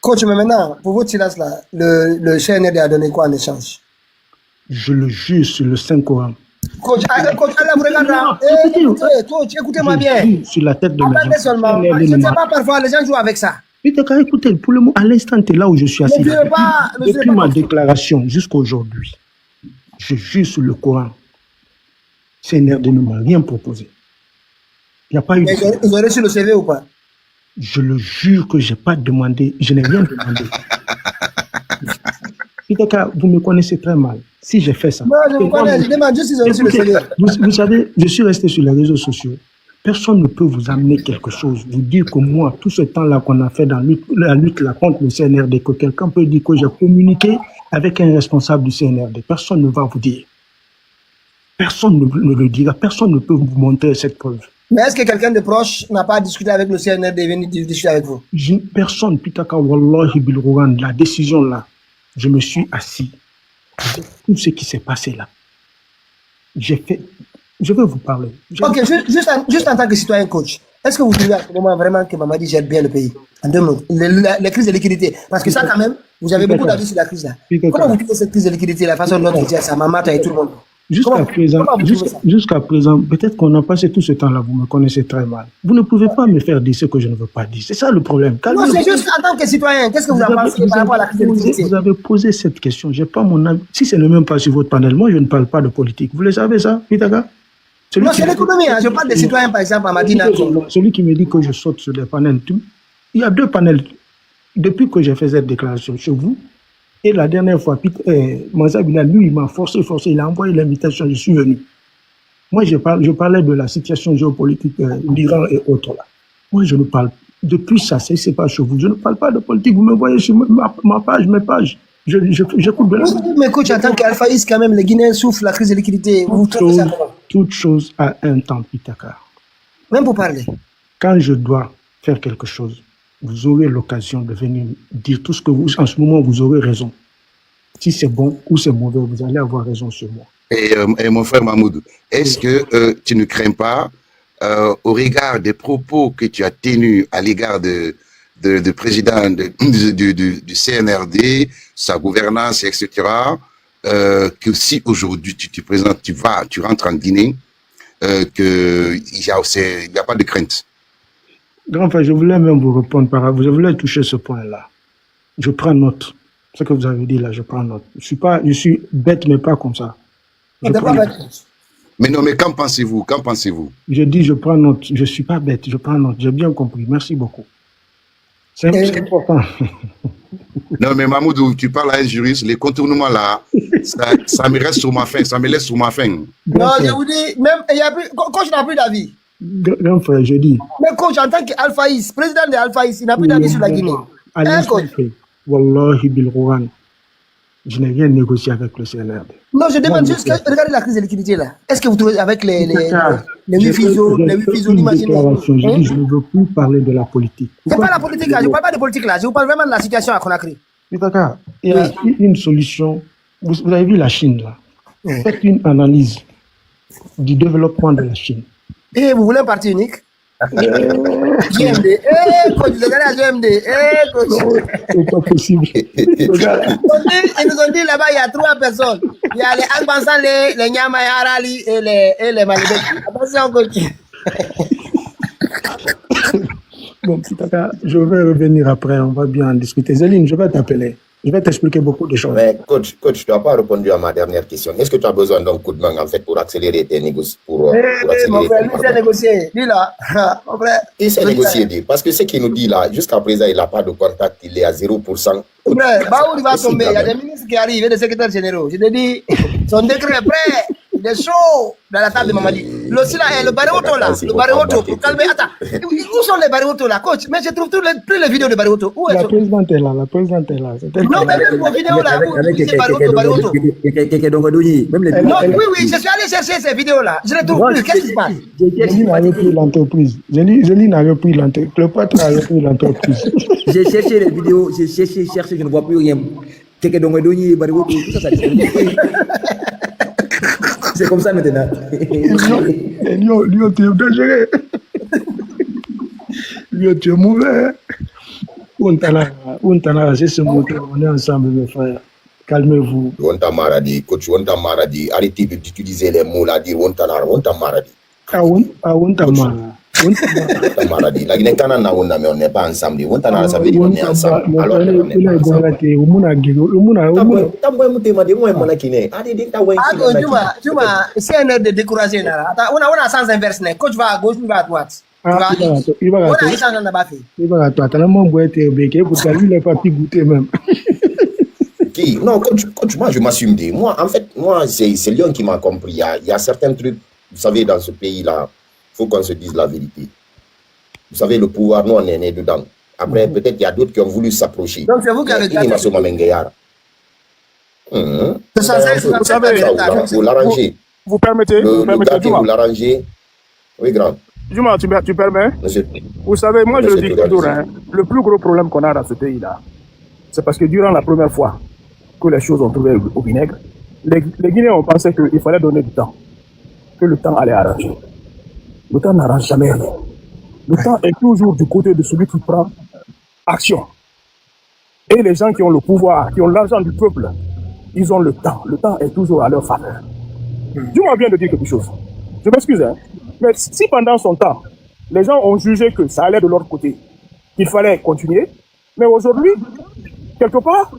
Coach, mais maintenant, pour votre silence là, le CNRD a donné quoi en échange?
Je le jure sur le Saint-Coran.
Coach, là, vous regardez. Écoutez-moi bien.
Sur la tête de mes
enfants. Je ne sais pas, parfois, les gens jouent avec ça.
Pitaka, écoutez, pour le moment, à l'instant, tu es là où je suis assis. Depuis ma déclaration jusqu'à aujourd'hui, je jure sur le Coran, CNRD ne m'a rien proposé. Il n'y a pas eu.
Ils ont reçu le CV ou pas?
Je le jure que je n'ai pas demandé, je n'ai rien demandé. Pitaka, vous me connaissez très mal. Si j'ai fait ça.
Non, je vous connais, je demande juste s'ils ont reçu le CV.
Vous savez, je suis resté sur les réseaux sociaux. Personne ne peut vous amener quelque chose, vous dire que moi, tout ce temps-là qu'on a fait dans la lutte là, contre le CNRD, que quelqu'un peut dire que j'ai communiqué avec un responsable du CNRD. Personne ne va vous dire. Personne ne le dira. Personne ne peut vous montrer cette preuve.
Mais est-ce que quelqu'un de proche n'a pas discuté avec le CNRD et venu discuter avec vous?
Personne, Pitaka, Wallahi Bilrouran, la décision là, je me suis assis. Tout ce qui s'est passé là. J'ai fait. Je vais vous parler.
Ok, juste en tant que citoyen coach, est-ce que vous trouvez à ce moment vraiment que Mamadi gère bien le pays? En 2 mots, les crises de liquidité. Parce que ça, quand même, vous avez beaucoup d'avis sur la crise là. Comment vous trouvez cette crise de liquidité, la façon dont il gère ça, Mamata et tout le monde?
Jusqu'à présent, peut-être qu'on a passé tout ce temps-là, vous me connaissez très mal. Vous ne pouvez pas me faire dire ce que je ne veux pas dire. C'est ça le problème.
Non, c'est juste en tant que citoyen, qu'est-ce que vous en pensez par rapport à la crise de liquidité?
Vous avez posé cette question. J'ai pas mon avis. Si ce n'est même pas sur votre panel, moi je ne parle pas de politique. Vous le savez ça, Pitaka?
Non, c'est l'économie. Hein. Je parle des citoyens, par exemple, à Madina.
Celui qui me dit que je saute sur des panels. Il y a 2 panels. Depuis que j'ai fait cette déclaration chez vous, et la dernière fois, Mansa Bilal, lui, il m'a forcé, il a envoyé l'invitation, je suis venu. Moi, je parlais de la situation géopolitique, l'Iran et autres là. Moi, je ne parle, depuis ça, c'est pas chez vous, je ne parle pas de politique, vous me voyez sur ma page, mes pages. J'écoute de la...
Mais coach, en tant qu'Alphaïs, quand même, les Guinéens souffrent la crise de liquidité.
Toute chose a un temps, Pitaka.
Même pour parler.
Quand je dois faire quelque chose, vous aurez l'occasion de venir dire tout ce que vous... En ce moment, vous aurez raison. Si c'est bon ou c'est mauvais, vous allez avoir raison sur moi.
Et mon frère Mahmoud, est-ce que tu ne crains pas, au regard des propos que tu as tenus à l'égard du président du CNRD, sa gouvernance, etc., que si aujourd'hui tu te présentes, tu rentres en Guinée, qu'il n'y a pas de crainte?
Grand frère, je voulais même vous répondre je voulais toucher ce point-là. Je prends note. Ce que vous avez dit là, je prends note. Je suis bête, mais pas comme ça.
Mais non, mais qu'en pensez-vous? Qu'en pensez-vous?
Je dis, je prends note. Je ne suis pas bête, je prends note. J'ai bien compris. Merci beaucoup. C'est important.
Non, mais Mahmoud, tu parles à un juriste, les contournements là, ça me reste sur ma faim, ça me laisse sur ma faim.
Non, je vous dis, même, coach n'a plus d'avis.
Grand frère, je dis.
Mais coach, en tant qu'Alphaïs, président de Alphaïs, il n'a plus d'avis sur la Guinée.
Wallahi Bilrouran, je n'ai rien négocié avec le CNRD.
Non, je demande juste, regardez la crise de liquidité là. Est-ce que vous trouvez avec les 8 fuseaux, imaginez?
Je dis, je ne veux plus parler de la politique.
C'est pas la politique là, je ne parle pas de politique là, je vous parle vraiment de la situation à Conakry.
Il y a une solution. Vous avez vu la Chine là. Faites une analyse du développement de la Chine. Et
vous voulez un parti unique? GMD, coach, regardez à GMD, coach.
C'est pas possible.
Ils nous ont dit là-bas, il y a 3 personnes. Il y a les Angbansan, les Nyama et Harali et les Malibés. Attention, coach.
Bon, je vais revenir après, on va bien en discuter. Zéline, je vais t'appeler. Je vais t'expliquer beaucoup de choses.
Mais coach, tu n'as pas répondu à ma dernière question. Est-ce que tu as besoin d'un coup de main en fait pour accélérer tes négociations?
Mon frère, lui s'est négocié. Lui là, mon frère.
Il s'est négocié, dit. Parce que ce qu'il nous dit là, jusqu'à présent, il n'a pas de contact, il est à 0%.
Frère, où il va tomber? Il y a des ministres qui arrivent, des secrétaires généraux. Je te dis, son décret est prêt. Il est chaud dans la table de Mamadi. L'autre là, le Baréoto là. Le Baréoto, pour calmer. Attends, où sont les Baréoto là, coach? Mais je trouve plus les vidéos de Baréoto. Où est
la présidente est là, la présidente est là.
Non, mais même vos vidéos là, où c'est Baréoto. Non, oui, je suis allé chercher ces vidéos là. Je ne les trouve plus. Qu'est-ce qui se passe?
Zéline a repris l'entreprise. Zéline a repris l'entreprise. Le patron a repris l'entreprise.
J'ai cherché les vidéos, j'ai cherché, je ne vois plus rien. C'est comme ça maintenant.
Lyon, tu es dangereux. Lyon, tu es mauvais. Ountana, c'est ce mot. On est ensemble, mes frères. Calmez-vous.
Wonta Maradi, coach Wonta Maradi. Arrêtez d'utiliser les mots là, dire Wonta Maradi.
Wonta Maradi.
Maladie. La Guinée Canana, mais on n'est pas ensemble. On ça veut dire on est ensemble. Alors, on n'est pas ensemble.
C'est un heure de décourager. On a sens inverse. Quand tu vas à gauche, tu vas à droite. On a échangé dans la baffe.
Il va à toi. T'as la main boîte et béquet pour que lui, il n'a pas pu goûter même.
Qui? Non, coach, moi, je m'assume. Moi, en fait, c'est Lyon qui m'a compris. Il y a certains trucs, vous savez, dans ce pays-là, il faut qu'on se dise la vérité. Vous savez, le pouvoir, nous, on est né dedans. Après, peut-être il y a d'autres qui ont voulu s'approcher.
Donc, c'est vous qui avez gagné.
Vous savez,
vous l'arrangez.
Vous permettez,
vous l'arrangez. Oui, grand.
Juma, tu permets? Vous savez, moi, je le dis toujours, hein, le plus gros problème qu'on a dans ce pays-là, c'est parce que durant la première fois que les choses ont trouvé au vinaigre, les Guinéens ont pensé qu'il fallait donner du temps, que le temps allait arranger. Le temps n'arrange jamais rien. Le temps est toujours du côté de celui qui prend action. Et les gens qui ont le pouvoir, qui ont l'argent du peuple, ils ont le temps. Le temps est toujours à leur faveur. Dis-moi bien de dire quelque chose. Je m'excuse, hein. Mais si pendant son temps, les gens ont jugé que ça allait de leur côté, qu'il fallait continuer, mais aujourd'hui, quelque part,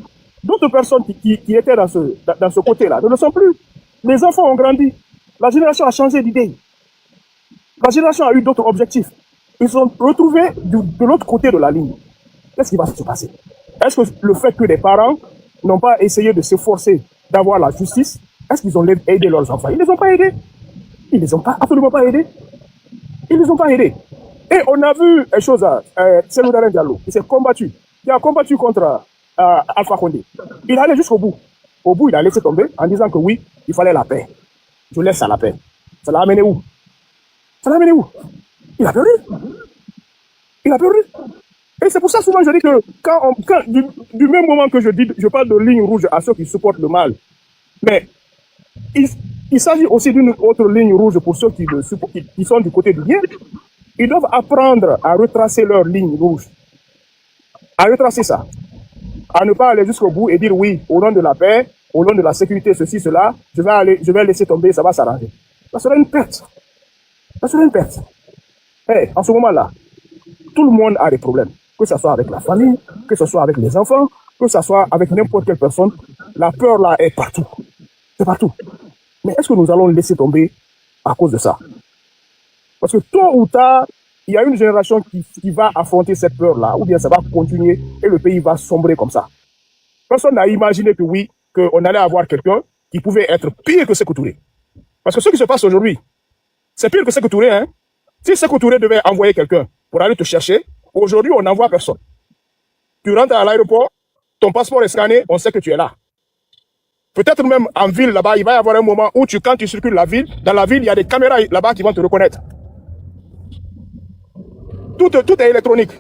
d'autres personnes qui étaient dans ce côté-là ne le sont plus. Les enfants ont grandi. La génération a changé d'idée. La génération a eu d'autres objectifs. Ils sont retrouvés de l'autre côté de la ligne. Qu'est-ce qui va se passer? Est-ce que le fait que les parents n'ont pas essayé de s'efforcer d'avoir la justice, est-ce qu'ils ont aidé leurs enfants? Ils ne les ont pas aidés. Ils ne les ont absolument pas aidés. Ils ne les ont pas aidés. Et on a vu une chose, Cellou Dalein Diallo, qui s'est combattu, qui a combattu contre Alpha Condé. Il allait jusqu'au bout. Au bout, il a laissé tomber en disant que oui, il fallait la paix. Je laisse à la paix. Ça l'a amené où? Ça l'a amené où? Il a perdu. Il a perdu. Et c'est pour ça souvent je dis que du même moment que je parle de ligne rouge à ceux qui supportent le mal, mais il s'agit aussi d'une autre ligne rouge pour ceux qui sont du côté du bien. Ils doivent apprendre à retracer leur ligne rouge. À retracer ça. À ne pas aller jusqu'au bout et dire oui, au nom de la paix, au nom de la sécurité, ceci, cela, je vais laisser tomber, ça va s'arranger. Ça sera une perte. Ça sera une perte. Hey, en ce moment-là, tout le monde a des problèmes. Que ce soit avec la famille, que ce soit avec les enfants, que ce soit avec n'importe quelle personne. La peur là est partout. C'est partout. Mais est-ce que nous allons laisser tomber à cause de ça? Parce que tôt ou tard, il y a une génération qui va affronter cette peur-là, ou bien ça va continuer et le pays va sombrer comme ça. Personne n'a imaginé que oui, qu'on allait avoir quelqu'un qui pouvait être pire que Sékou Touré. Parce que ce qui se passe aujourd'hui, c'est pire que Sékou Touré, hein. Si Sékou Touré devait envoyer quelqu'un pour aller te chercher, aujourd'hui, on n'envoie personne. Tu rentres à l'aéroport, ton passeport est scanné, on sait que tu es là. Peut-être même en ville, là-bas, il va y avoir un moment où quand tu circules dans la ville, il y a des caméras là-bas qui vont te reconnaître. Tout est électronique.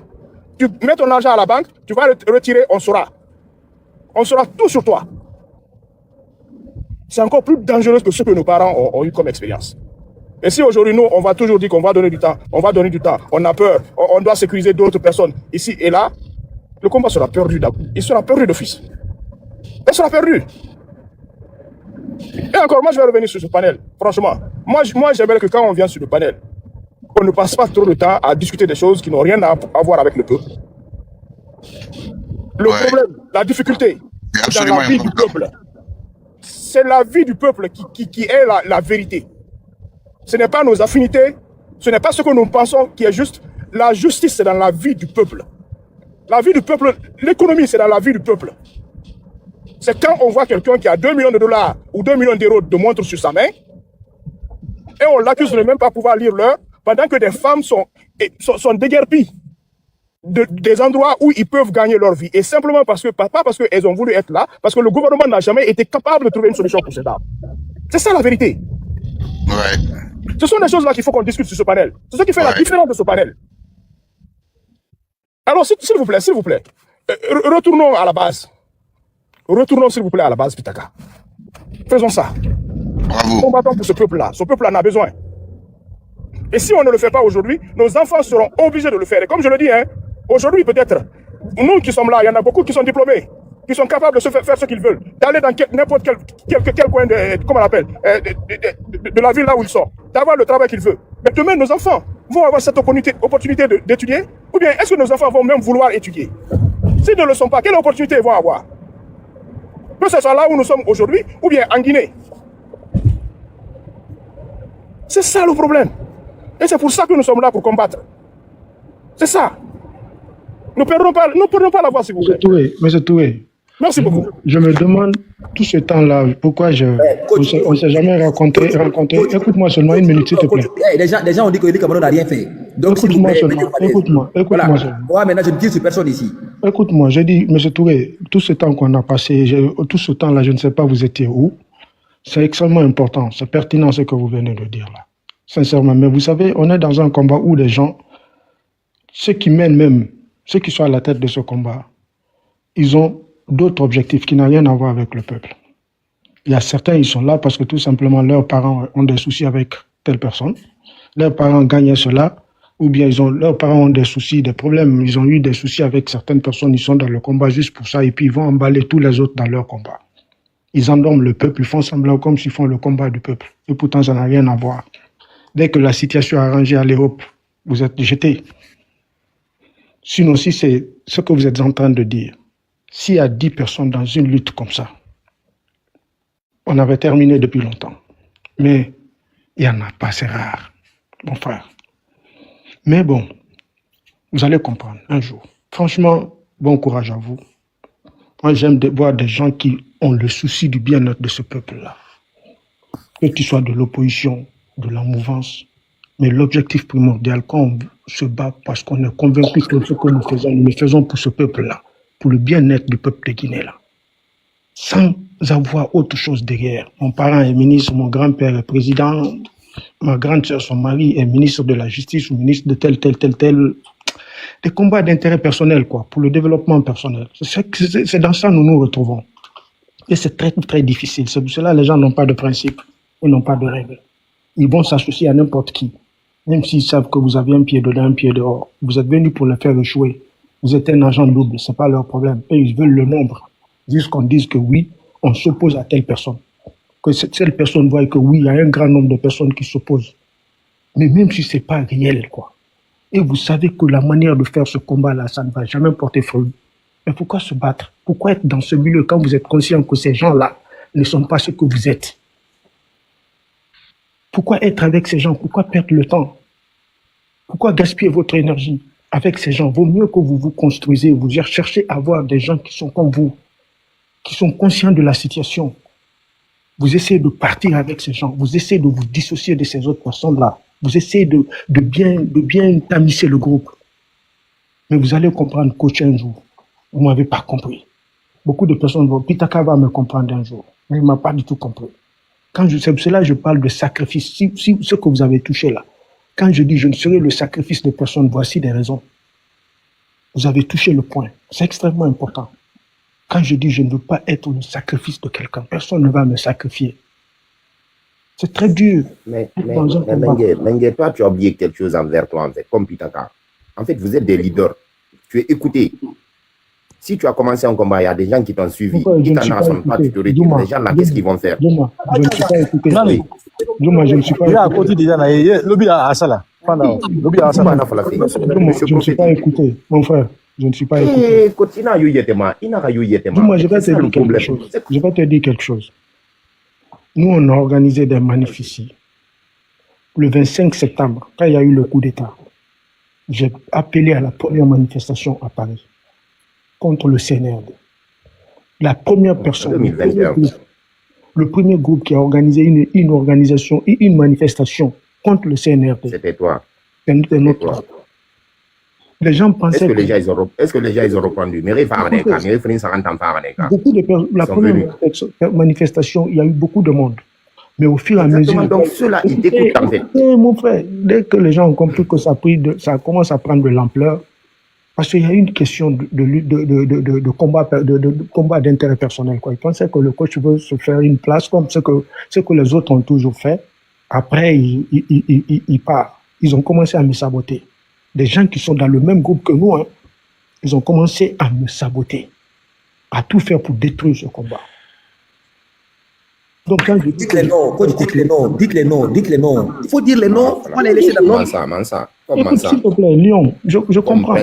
Tu mets ton argent à la banque, tu vas retirer, on saura. On saura tout sur toi. C'est encore plus dangereux que ce que nos parents ont eu comme expérience. Et si aujourd'hui, nous, on va toujours dire qu'on va donner du temps, on a peur, on doit sécuriser d'autres personnes ici et là, le combat sera perdu d'abord. Il sera perdu d'office. Il sera perdu. Et encore, moi, je vais revenir sur ce panel. Franchement, moi j'aimerais que quand on vient sur le panel, on ne passe pas trop de temps à discuter des choses qui n'ont rien à voir avec le peuple. Le problème, la difficulté, c'est dans la vie du peuple. C'est la vie du peuple qui est la vérité. Ce n'est pas nos affinités, ce n'est pas ce que nous pensons qui est juste. La justice, c'est dans la vie du peuple. La vie du peuple, l'économie, c'est dans la vie du peuple. C'est quand on voit quelqu'un qui a 2 millions de dollars ou 2 millions d'euros de montre sur sa main, et on l'accuse de ne même pas pouvoir lire l'heure, pendant que des femmes sont déguerpies des endroits où ils peuvent gagner leur vie. Et simplement pas parce qu'elles ont voulu être là, parce que le gouvernement n'a jamais été capable de trouver une solution pour ces dames. C'est ça la vérité. Ouais. Ce sont des choses là qu'il faut qu'on discute sur ce panel. C'est ce qui fait la différence de ce panel. Alors, s'il vous plaît, retournons à la base. Retournons, s'il vous plaît, à la base, Pitaka. Faisons ça. Bravo. Combattons pour ce peuple-là. Ce peuple-là en a besoin. Et si on ne le fait pas aujourd'hui, nos enfants seront obligés de le faire. Et comme je le dis, hein, aujourd'hui, peut-être, nous qui sommes là, il y en a beaucoup qui sont diplômés, qui sont capables de faire ce qu'ils veulent, d'aller dans n'importe quel coin comment on appelle, de la ville là où ils sont, d'avoir le travail qu'ils veulent. Mais demain, nos enfants, vont avoir cette opportunité d'étudier? Ou bien est-ce que nos enfants vont même vouloir étudier? S'ils ne le sont pas, quelle opportunité ils vont avoir? Que ce soit là où nous sommes aujourd'hui, ou bien en Guinée. C'est ça le problème. Et c'est pour ça que nous sommes là pour combattre. C'est ça. Nous ne perdons pas la voie, s'il vous plaît.
Monsieur Touré.
Merci beaucoup.
Je me demande tout ce temps-là, pourquoi on ne s'est jamais rencontré. Écoute-moi seulement une minute, s'il te plaît.
Les gens ont dit que le Cameroun n'a rien fait. Donc,
écoute-moi seulement. Écoute-moi seulement.
Ouais, maintenant, je ne dis sur personne ici.
Écoute-moi, j'ai dit, monsieur Touré, tout ce temps qu'on a passé, tout ce temps-là, je ne sais pas, vous étiez où. C'est extrêmement important. C'est pertinent ce que vous venez de dire là. Sincèrement. Mais vous savez, on est dans un combat où les gens, ceux qui mènent même, ceux qui sont à la tête de ce combat, ils ont d'autres objectifs qui n'ont rien à voir avec le peuple. Il y a certains, ils sont là parce que tout simplement leurs parents ont des soucis avec telle personne. Leurs parents gagnent cela, ou bien leurs parents ont des soucis, des problèmes. Ils ont eu des soucis avec certaines personnes, ils sont dans le combat juste pour ça, et puis ils vont emballer tous les autres dans leur combat. Ils endorment le peuple, ils font semblant comme s'ils font le combat du peuple. Et pourtant, ça n'a rien à voir. Dès que la situation est arrangée à l'Europe, vous êtes jetés. Sinon, si c'est ce que vous êtes en train de dire, s'il y a 10 personnes dans une lutte comme ça, on avait terminé depuis longtemps. Mais il n'y en a pas, c'est rare, mon frère. Mais bon, vous allez comprendre un jour. Franchement, bon courage à vous. Moi, j'aime voir des gens qui ont le souci du bien-être de ce peuple-là. Que tu sois de l'opposition, de la mouvance. Mais l'objectif primordial, quand on se bat parce qu'on est convaincu que ce que nous le faisons pour ce peuple-là, pour le bien-être du peuple de Guinée, là. Sans avoir autre chose derrière. Mon parent est ministre, mon grand-père est président, ma grande sœur, son mari est ministre de la Justice ou ministre de tel. Des combats d'intérêt personnel, quoi, pour le développement personnel. C'est dans ça que nous nous retrouvons. Et c'est très, très difficile. C'est pour cela que les gens n'ont pas de principe, ils n'ont pas de règles. Ils vont s'associer à n'importe qui. Même s'ils savent que vous avez un pied dedans, un pied dehors. Vous êtes venus pour le faire échouer. Vous êtes un agent double, c'est pas leur problème. Et ils veulent le nombre. Jusqu'on dise que oui, on s'oppose à telle personne. Que telle personne voit que oui, il y a un grand nombre de personnes qui s'opposent. Mais même si c'est pas réel, quoi. Et vous savez que la manière de faire ce combat-là, ça ne va jamais porter fruit. Mais pourquoi se battre? Pourquoi être dans ce milieu quand vous êtes conscient que ces gens-là ne sont pas ce que vous êtes? Pourquoi être avec ces gens? Pourquoi perdre le temps? Pourquoi gaspiller votre énergie avec ces gens? Vaut mieux que vous vous construisez, vous cherchez à avoir des gens qui sont comme vous, qui sont conscients de la situation. Vous essayez de partir avec ces gens, vous essayez de vous dissocier de ces autres personnes-là, vous essayez de bien tamisser le groupe. Mais vous allez comprendre coach un jour. Vous ne m'avez pas compris. Beaucoup de personnes vont, Pitaka va me comprendre un jour, mais il ne m'a pas du tout compris. C'est pour cela que je parle de sacrifice, si ce que vous avez touché là. Quand je dis je ne serai le sacrifice de personne, voici des raisons. Vous avez touché le point. C'est extrêmement important. Quand je dis je ne veux pas être le sacrifice de quelqu'un, personne ne va me sacrifier. C'est très dur.
Mais Mengue, toi, tu as oublié quelque chose envers toi, en fait, comme Pitaka. En fait, vous êtes des leaders. Tu es écouté. Si tu as commencé un combat, il y a des gens qui t'ont suivi. Tu t'en as son pas, tu te retires. Les gens là, qu'est-ce qu'ils vont faire?
Dis-moi, je ne suis pas écouté. Dis-moi, je ne suis pas écouté.
À côté déjà, lobby à Sala.
Je ne suis pas écouté, mon frère. Je ne suis pas écouté. Dis-moi, je vais te dire quelque chose. Je vais te dire quelque chose. Nous, on a organisé des manifs ici. Le 25 septembre, quand il y a eu le coup d'État, j'ai appelé à la première manifestation à Paris contre le CNRD. La première personne, le premier groupe qui a organisé une organisation et une manifestation contre le CNRD.
C'était toi.
C'était notre groupe. Les gens pensaient
est-ce que les gens ils ont répondu?
La première manifestation, il y a eu beaucoup de monde. Mais au fur et à mesure...
Donc ceux-là, ils t'écoutent en fait.
Mon frère, dès que les gens ont compris que ça commence à prendre de l'ampleur, parce qu'il y a une question de combat d'intérêt personnel, quoi. Ils pensaient que le coach veut se faire une place comme ce que les autres ont toujours fait. Après, il part. Ils ont commencé à me saboter. Des gens qui sont dans le même groupe que nous, hein, ils ont commencé à me saboter, à tout faire pour détruire ce combat. Donc, quand je dis
Dites les noms, coach, dites les noms, dites les noms, dites les noms. Il faut dire les noms, on va les laisser dans le nom.
Mansa.
écoute, s'il te plaît, Lyon, je comprends.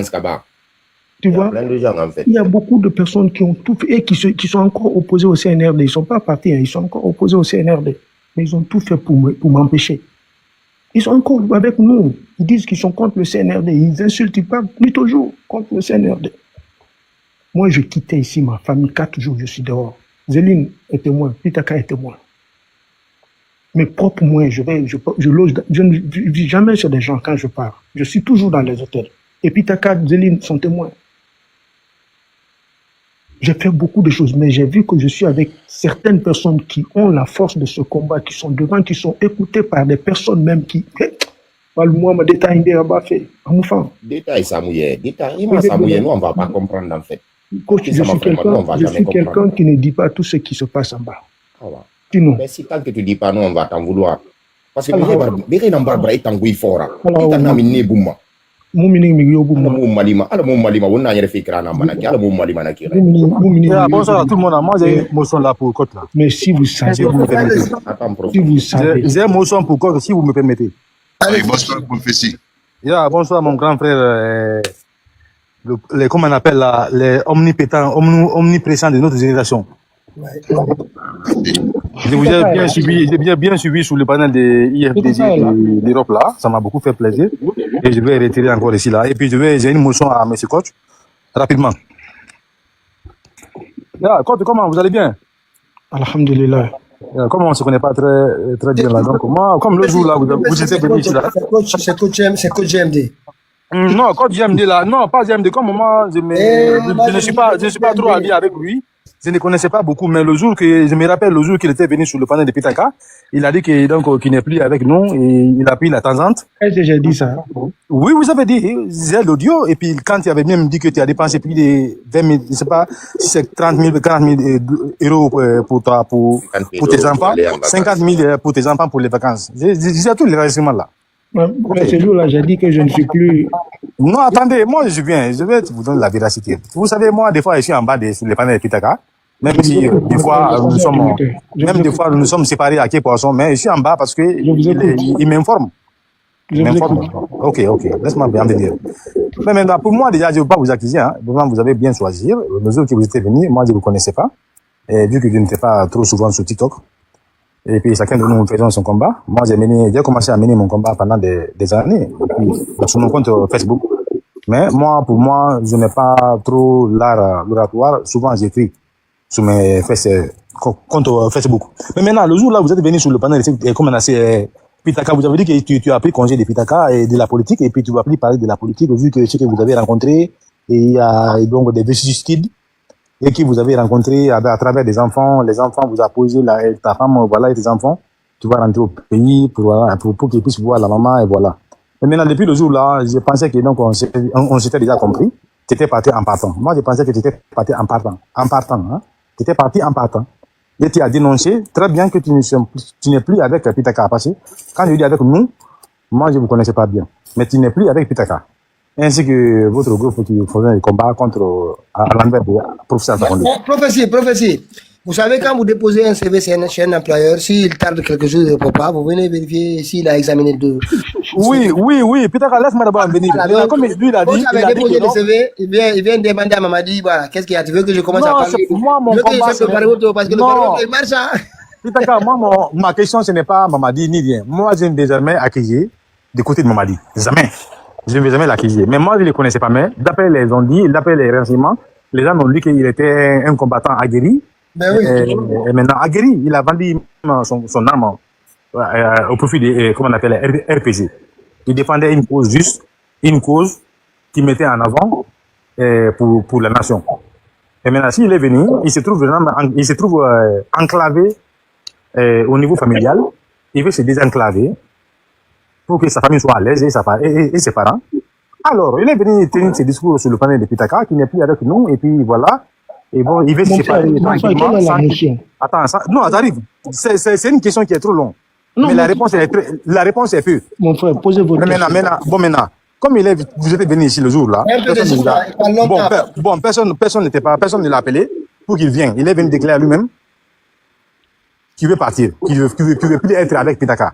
Tu vois,
Plein de gens, en fait.
il y a beaucoup de personnes qui ont tout fait et qui sont encore opposées au CNRD. Ils ne sont pas partis, hein, ils sont encore opposés au CNRD. Mais ils ont tout fait pour m'empêcher. Ils sont encore avec nous. Ils disent qu'ils sont contre le CNRD. Ils insultent, ils parlent plus toujours contre le CNRD. Moi, je quittais ici ma famille 4 jours, je suis dehors. Zéline est témoin, Pitaka est témoin. Mes propres moyens, je loge, je ne vis jamais chez des gens quand je pars. Je suis toujours dans les hôtels. Et Pitaka, Zéline sont témoins. J'ai fait beaucoup de choses, mais j'ai vu que je suis avec certaines personnes qui ont la force de ce combat, qui sont devant, qui sont écoutées par des personnes même qui... Parle-moi, ma détail,
Détail, Samouye. Détail, nous, on ne va pas comprendre, en fait.
Coach, je suis quelqu'un qui ne dit pas tout ce qui se passe en bas.
Sinon. Mais si tant que tu ne dis pas, nous, on va t'en vouloir. Parce que Béré Nambarbra est en Guifora. Il t'a nominé Bouma.
Bonsoir à tout le monde. Moi, j'ai une motion là pour Côte.
Mais si vous savez,
j'ai une motion pour Côte, si vous me permettez.
Allez, bonsoir, prophétie.
Bonsoir, mon grand frère. Comment on appelle là, les omniprésents de notre génération. Je vous ai bien suivi sur le panel de IFDG de l'Europe là, ça m'a beaucoup fait plaisir et je vais retirer encore ici là. Et puis j'ai une motion à M. Coach, rapidement. Coach, comment vous allez bien?
Alhamdulillah.
Comment on ne se connaît pas très bien là, donc moi, comme le jour là, vous étiez venu ici là.
C'est Coach GMD.
Non, Coach GMD là, non, pas GMD, comme moi, je ne suis pas trop habillé avec lui. Je ne connaissais pas beaucoup, mais je me rappelle le jour qu'il était venu sur le panel de Pitaka, il a dit qu'il n'est plus avec nous et il a pris la tangente.
Est-ce que j'ai dit ça?
Oui, vous avez dit, j'ai l'audio, et puis quand tu avais même dit que tu as dépensé plus de 20 000, je ne sais pas si c'est 30 000, 40 000 euros pour tes enfants, 50 000 pour tes enfants pour les vacances. J'ai tous les renseignements là.
Mais ce jour-là, j'ai dit que je ne suis plus...
Non, attendez, moi je viens, je vais vous donner la véracité. Vous savez, moi, des fois, je suis en bas sur les panels de Pitaka. Même si des fois nous sommes séparés à quai poisson, mais je suis en bas parce que il m'informe. Ok, laisse-moi bien venir. Mais maintenant, pour moi, déjà, je ne veux pas vous accuser, hein. Vraiment, vous avez bien choisi. Le jour que vous étiez venu, moi, je ne vous connaissais pas. Et vu que je n'étais pas trop souvent sur TikTok, et puis chacun de nous faisons son combat. Moi, j'ai commencé à mener mon combat pendant des années, et puis, sur mon compte Facebook. Mais pour moi, je n'ai pas trop l'art oratoire. Souvent, j'écris sur mes comptes Facebook. Mais maintenant, le jour là, vous êtes venu sur le panel, comme on a fait Pitaka, vous avez dit que tu as pris congé de Pitaka et de la politique, et puis tu vas plus parler de la politique, vu que ce que vous avez rencontré, et il y a donc des vicissitudes, et que vous avez rencontré à travers des enfants, les enfants vous a posé ta femme, voilà, et tes enfants, tu vas rentrer au pays pour qu'ils puissent voir la maman, et voilà. Mais maintenant, depuis le jour là, je pensais que donc on s'était déjà compris. Tu étais parti en partant. Moi, je pensais que tu étais parti en partant. Hein. Tu étais parti en partant. Et tu as dénoncé très bien que tu n'es plus avec Pitaka. Parce que quand je dis avec nous, moi, je ne vous connaissais pas bien. Mais tu n'es plus avec Pitaka. Ainsi que votre groupe qui faisait le combat contre l'envers du professeur Fakonde.
Prophétie. Vous savez, quand vous déposez un CV chez un employeur, s'il tarde quelque chose de pas, vous venez vérifier s'il a examiné le deux.
Oui. Pitaka, laisse-moi d'abord venir.
Alors, comme lui, il a dit. Vous avez déposé le CV, il vient demander à Mamadi, voilà, qu'est-ce qu'il y a? Tu veux que je commence à parler?
Moi, mon combat,
parce que le Baroto, il marche, hein?
Pitaka, moi, ma question, ce n'est pas Mamadi ni rien. Moi, je n'ai jamais accueilli du côté de Mamadi. Jamais. Je ne vais jamais l'accuser. Mais moi, je ne le connaissais pas. Mais d'après les ondits, d'après les renseignements, les gens ont dit qu'il était un combattant aguerri.
Ben oui.
Et maintenant, aguerri, il a vendu son arme au profit de, comment on appelle, RPG. Il défendait une cause juste, une cause qu'il mettait en avant pour la nation. Et maintenant, s'il est venu, il se trouve enclavé au niveau familial. Il veut se désenclaver pour que sa famille soit à l'aise et ses parents. Alors, il est venu tenir ses discours sur le panel de Pitaka, qui n'est plus avec nous, et puis voilà. Et bon, il veut se séparer tranquillement. Attends, non, ça arrive. C'est une question qui est trop longue. Non, mais la réponse est peu.
Mon frère, posez votre question.
Maintenant, comme vous êtes venu ici le jour là, personne ne l'a appelé pour qu'il vienne. Il est venu déclarer lui-même. qui veut partir, qui veut plus être avec Pitaka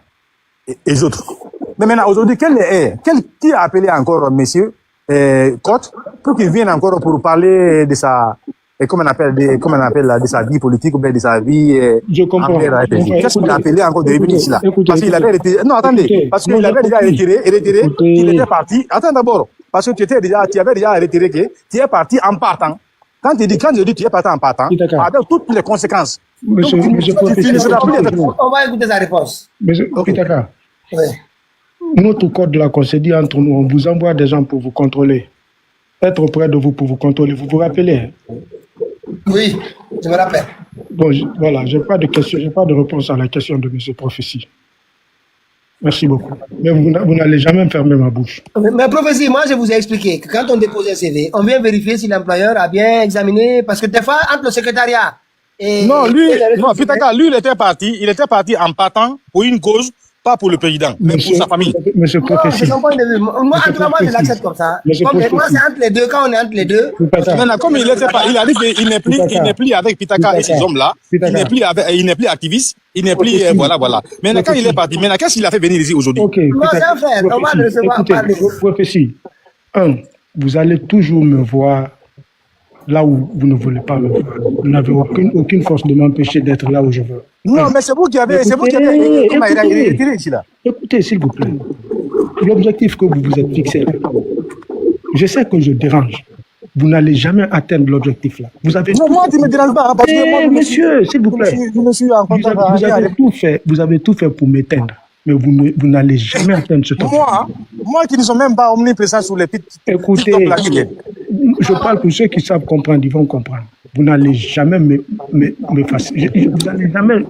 et les autres. Mais maintenant, aujourd'hui, qui a appelé encore monsieur Cotte pour qu'il vienne encore pour parler de sa, comment on appelle de sa vie politique ou bien de sa vie
je comprends.
Qu'est-ce qu'il a appelé encore de venir ici là? Parce qu'il avait retiré. Non, attendez, parce qu'il avait déjà retiré, il était parti. Attends d'abord, parce que tu avais déjà retiré que tu es parti en partant. Quand je dis tu es parti en partant, avec toutes les conséquences.
Monsieur,
on
va écouter sa réponse.
Monsieur Pitaka,
ouais.
Notre code là qu'on s'est dit entre nous, on vous envoie des gens pour vous contrôler. Être auprès de vous pour vous contrôler. Vous vous rappelez?
Oui, je me rappelle.
Bon, voilà, j'ai pas de réponse à la question de M. Prophétie. Merci beaucoup. Mais vous n'allez jamais me fermer ma bouche.
Mais Prophétie, moi je vous ai expliqué que quand on dépose un CV, on vient vérifier si l'employeur a bien examiné, parce que des fois, entre le secrétariat et...
Non, Pitaka, lui, il était parti en partant pour une cause, pas pour le président, mais pour sa famille.
Monsieur Prophétie.
Moi, en tout cas, moi, je l'accepte comme ça. Moi, c'est entre les deux, quand on est entre les deux.
Maintenant, comme il n'était pas, il a dit qu'il n'est plus avec Pitaka et ces hommes-là, il n'est plus activiste, il n'est plus, voilà. Maintenant, quand il est parti, qu'est-ce qu'il a fait venir ici aujourd'hui?
Moi, c'est un frère, on va le recevoir par les autres.
Prophétie, vous allez toujours me voir là où vous ne voulez pas me voir. Vous n'avez aucune force de m'empêcher d'être là où je veux.
Non, mais c'est vous qui avez retiré ici là.
Écoutez, s'il vous plaît. L'objectif que vous vous êtes fixé là, je sais que je dérange. Vous n'allez jamais atteindre l'objectif là. Vous avez
non, moi, tu ne me déranges pas. Parce que moi,
monsieur, s'il vous plaît.
Je me suis en contact
vous avez tout fait pour m'éteindre. Mais vous n'allez jamais atteindre ce objectif.
Moi qui ne sont même pas omniprésents sur les petites.
Écoutez, je parle pour ceux qui savent comprendre, ils vont comprendre. Vous n'allez jamais me faciliter. Vous n'allez jamais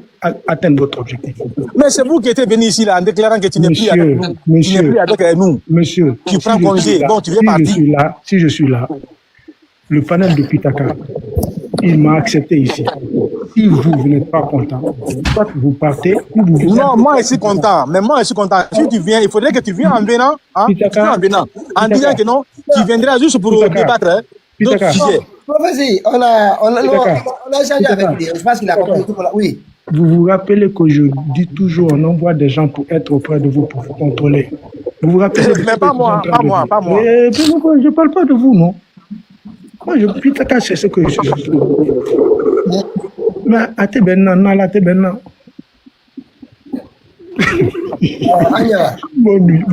atteindre votre objectif.
Mais c'est vous qui êtes venu ici là, en déclarant que tu n'es plus avec nous. Tu n'es plus avec nous.
Monsieur,
tu prends congé, donc tu viens partir.
Si je suis là, le panel de Pitaka, il m'a accepté ici. Si vous n'êtes pas content, soit vous partez, ou vous...
Non, moi je suis content. Mais moi je suis content. Si tu viens, il faudrait que tu viennes en venant, en disant que non, tu viendras juste pour débattre d'autres sujets.
Vas-y, on a échangé avec lui. Je pense qu'il a compris tout. Oui.
Vous vous rappelez que je dis toujours, on envoie des gens pour être auprès de vous, pour vous contrôler. Vous vous rappelez?
Mais pas moi.
Je ne parle pas de vous, non. Moi, Pitaka, c'est ce que je suis. Mais à tes benna. Bonne nuit.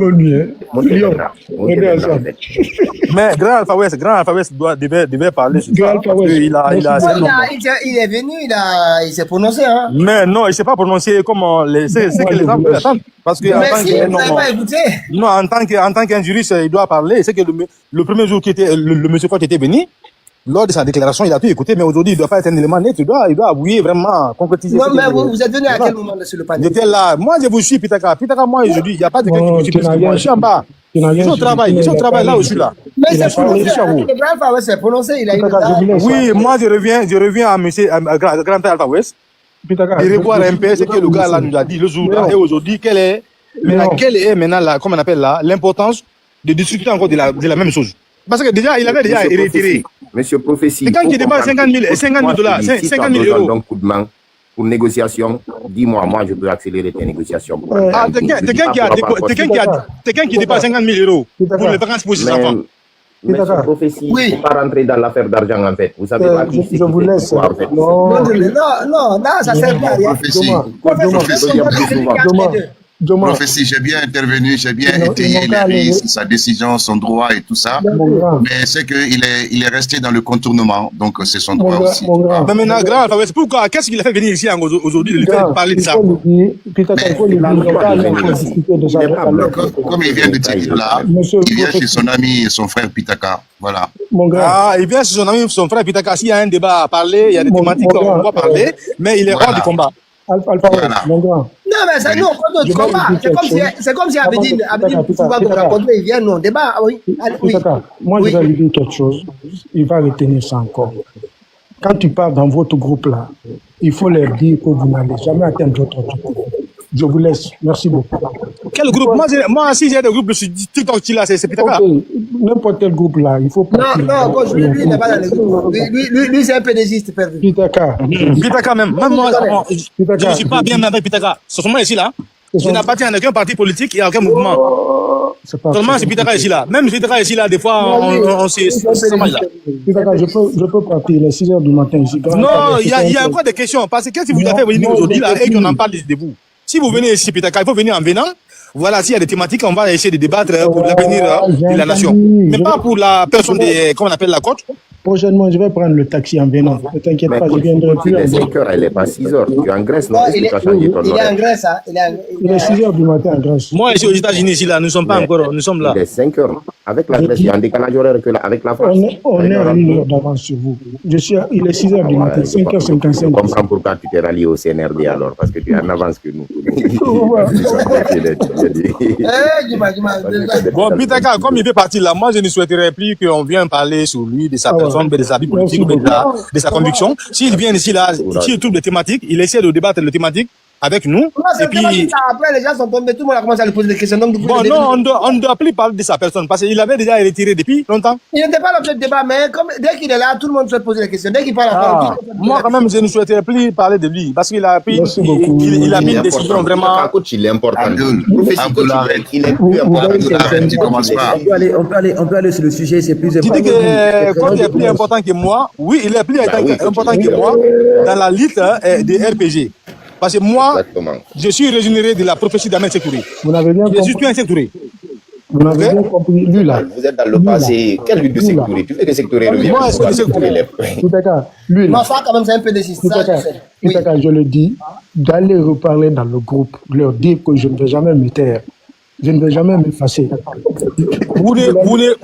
Lyon.
Mais Grand Alpha West devait parler sur ça.
Il est venu, il s'est prononcé. Hein.
Mais non, il ne s'est pas prononcé comme c'est que les gens peuvent attendre. Parce que en tant qu'un juriste, il doit parler. C'est que le premier jour que le monsieur Cotte était venu, lors de sa déclaration, il a tout écouté, mais aujourd'hui, il ne doit pas être un élément net, il doit avouer vraiment, concrétiser.
Non, mais vous êtes venu à quel moment sur le panel?
J'étais là. Moi, je vous suis, Pitaka. Pitaka, moi, je dis, il n'y a pas de quelqu'un qui me suit. Moi, je suis en bas. Ils sont au travail là où je suis là.
Mais c'est Grand Alpha West s'est prononcé, il a eu.
Oui, moi, je reviens à monsieur Grand Alpha West. Et revoir un peu ce que le gars là nous a dit le jour-là et aujourd'hui, quelle est maintenant, comment on appelle là, l'importance de discuter encore de la même chose. Parce que déjà, il avait déjà retiré.
Monsieur Prophétie.
Et quand il dépasse 50 000 $, 50 000 euros.
Donc, coup de main pour négociation, dis-moi, moi, je peux accélérer tes négociations.
Quelqu'un qui dépasse 50 000 euros pour les vacances pour ses enfants.
Monsieur Prophétie, il ne faut pas rentrer dans l'affaire d'argent, en fait. Vous savez pas qui c'est.
Je vous laisse.
En fait.
Non, ça sert pas à rien.
Prophétie, j'ai bien intervenu, j'ai bien étayé sa décision, son droit et tout ça. Mais c'est qu'il il est resté dans le contournement, donc c'est son droit aussi.
Mais maintenant, Grand Alpha West, pourquoi? Qu'est-ce qu'il a fait venir ici aujourd'hui de lui faire parler de ça?
Comme il vient de dire là, il vient chez son ami et son frère Pitaka. Voilà.
Il vient chez son ami et son frère Pitaka. S'il y a un débat à parler, il y a des thématiques qu'on va parler, mais il est hors du combat.
Non, mais c'est nous, on prend notre combat. C'est comme si Abedine va vous rencontrer, il vient, nous, on débat.
Moi, je vais lui dire quelque chose. Il va retenir ça encore. Quand tu parles dans votre groupe là, il faut leur dire que vous n'allez jamais atteindre votre objectif. Je vous laisse. Merci beaucoup.
Quel groupe? Moi, si j'ai des groupes sur TikTok, là, c'est Pitaka.
Ok, n'importe quel groupe là, il faut pas.
Non, coach, lui, il n'est pas dans le groupe. Lui, c'est un PDGiste perdu.
Pitaka.
Pitaka même. Même moi, je ne suis pas bien avec Pitaka. Seulement ici, là. Je n'appartiens à aucun parti politique et à aucun mouvement. Seulement, c'est Pitaka ici, là. Même Pitaka ici, là, des fois, on s'est mal là.
Pitaka, je peux partir, il est 6 h du matin ici.
Non, il y a encore des questions. Parce que qu'est-ce que vous avez venir aujourd'hui, là, et qu'on en parle de vous? Si vous venez ici, Pitaka, il faut venir en venant. Voilà, s'il y a des thématiques, on va essayer de débattre pour l'avenir de la nation. Mais pas pour la personne des, comment on appelle la coach.
Prochainement, je vais prendre le taxi en venant. Ne t'inquiète pas, je viendrai plus.
Il est 5 heures, elle n'est pas 6 heures. Tu es en Grèce, non?
Il est en Grèce, hein.
Il est 6 h du matin en Grèce.
Moi, ici aux États-Unis, ici, là, nous ne sommes pas encore, nous sommes là.
Il est 5 heures. Avec la Grèce, il y a un décalage horaire avec la France.
On est à 1 heure d'avance sur vous. Il est 6 h du matin, 5h55.
Je comprends pourquoi tu t'es rallié au CNRD alors, parce que tu es en avance que nous.
Bon, Pitaka, comme il fait partie là, moi je ne souhaiterais plus qu'on vienne parler sur lui, de sa personne, de sa vie politique, de sa conviction. S'il vient ici là, s'il trouve des thématiques, il essaie de débattre les thématiques avec nous. Et puis
après, les gens sont tombés, tout le monde a commencé à lui poser des questions. Donc,
bon, non, on ne doit plus parler de sa personne parce qu'il avait déjà retiré depuis longtemps.
Il n'était pas l'objet de débat, mais comme, dès qu'il est là, tout le monde souhaite poser des questions. Dès qu'il parle
moi, quand même, je ne souhaiterais plus parler de lui parce qu'il a pris, il a mis une décision vraiment.
Coach, il est important.
Il est plus important.
On peut aller sur le sujet, c'est plus important.
Tu dis que quand il est plus important que moi, oui, il est plus important que moi dans la lutte des RPG. Parce que moi, je suis régénéré de la prophétie d'Ahmed Sékouré.
Vous n'avez bien compris.
Je suis un Sékouré.
Vous n'avez bien compris. Lui, là.
Vous êtes dans le passé. Quel lutte de Sékouré? Tu veux que Sékouré revienne?
Moi, c'est Sékouré. Pitaka, lui, là.
Non, ça, quand même, c'est un peu décisif.
Pitaka, je le dis, d'aller reparler dans le groupe, leur dire que je ne vais jamais me taire. Je ne vais jamais m'effacer.
Vous ne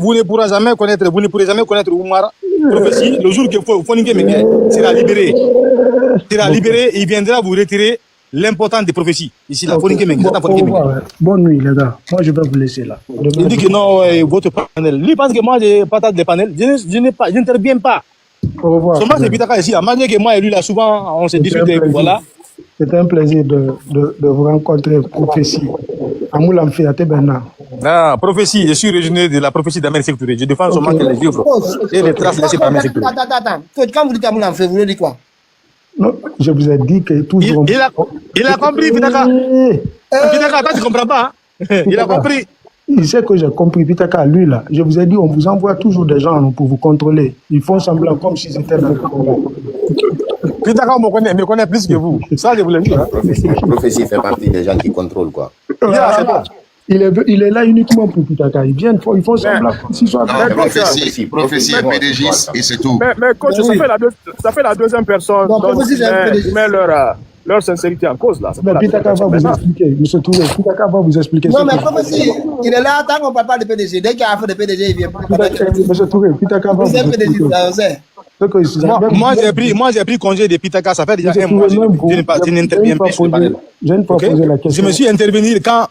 pourrez jamais connaître Oumar. Prophétie, le jour que Foningue Mengue sera libéré, il viendra vous retirer l'important des prophéties. Ici, la Foningue Mengue.
Bonne nuit, les gars. Moi, je vais vous laisser là.
Il dit que non, votre panel. Lui pense que moi, je partage des panels. Je n'interviens pas.
Au revoir.
Seulement, c'est Pitaka ici. Malgré que moi et lui, là, souvent, on se discute. Voilà.
C'était un plaisir de vous rencontrer, prophétie. Amoula Mfiate Benna.
Ah, prophétie, je suis originaire de la prophétie d'Ahmed Sékouré. Je défends seulement que les livres et les traces laissées par Ahmed Sékouré.
Attends. Quand vous dites Amoula Mfiate, vous voulez dire quoi?
Non, je vous ai dit que toujours.
Il a compris, Pitaka. Pitaka, toi, tu ne comprends pas. Il a compris.
Il sait que j'ai compris, Pitaka, lui là. Je vous ai dit, on vous envoie toujours des gens pour vous contrôler. Ils font semblant comme si c'était le
Pitaka me connaît plus que vous. Ça, je vous l'ai dit.
Prophétie fait partie des gens qui contrôlent, quoi.
Il est là uniquement pour Pitaka. Ils viennent, ils font semblant comme s'ils sont.
Prophétie et PDG, et c'est tout.
Mais coach, ça fait la deuxième personne qui met leur sincérité en cause, là.
Pitaka va vous expliquer, monsieur Touré. Pitaka va vous expliquer.
Non, mais prophétie, il est là, tant qu'on ne parle pas de PDG. Dès qu'il y a affaire de PDG, il vient.
Monsieur Touré, Pitaka va vous expliquer.
Moi, j'ai pris congé de Pitaka, ça fait déjà un mois. Je n'interviens plus sur le panel. Je me suis intervenu quand,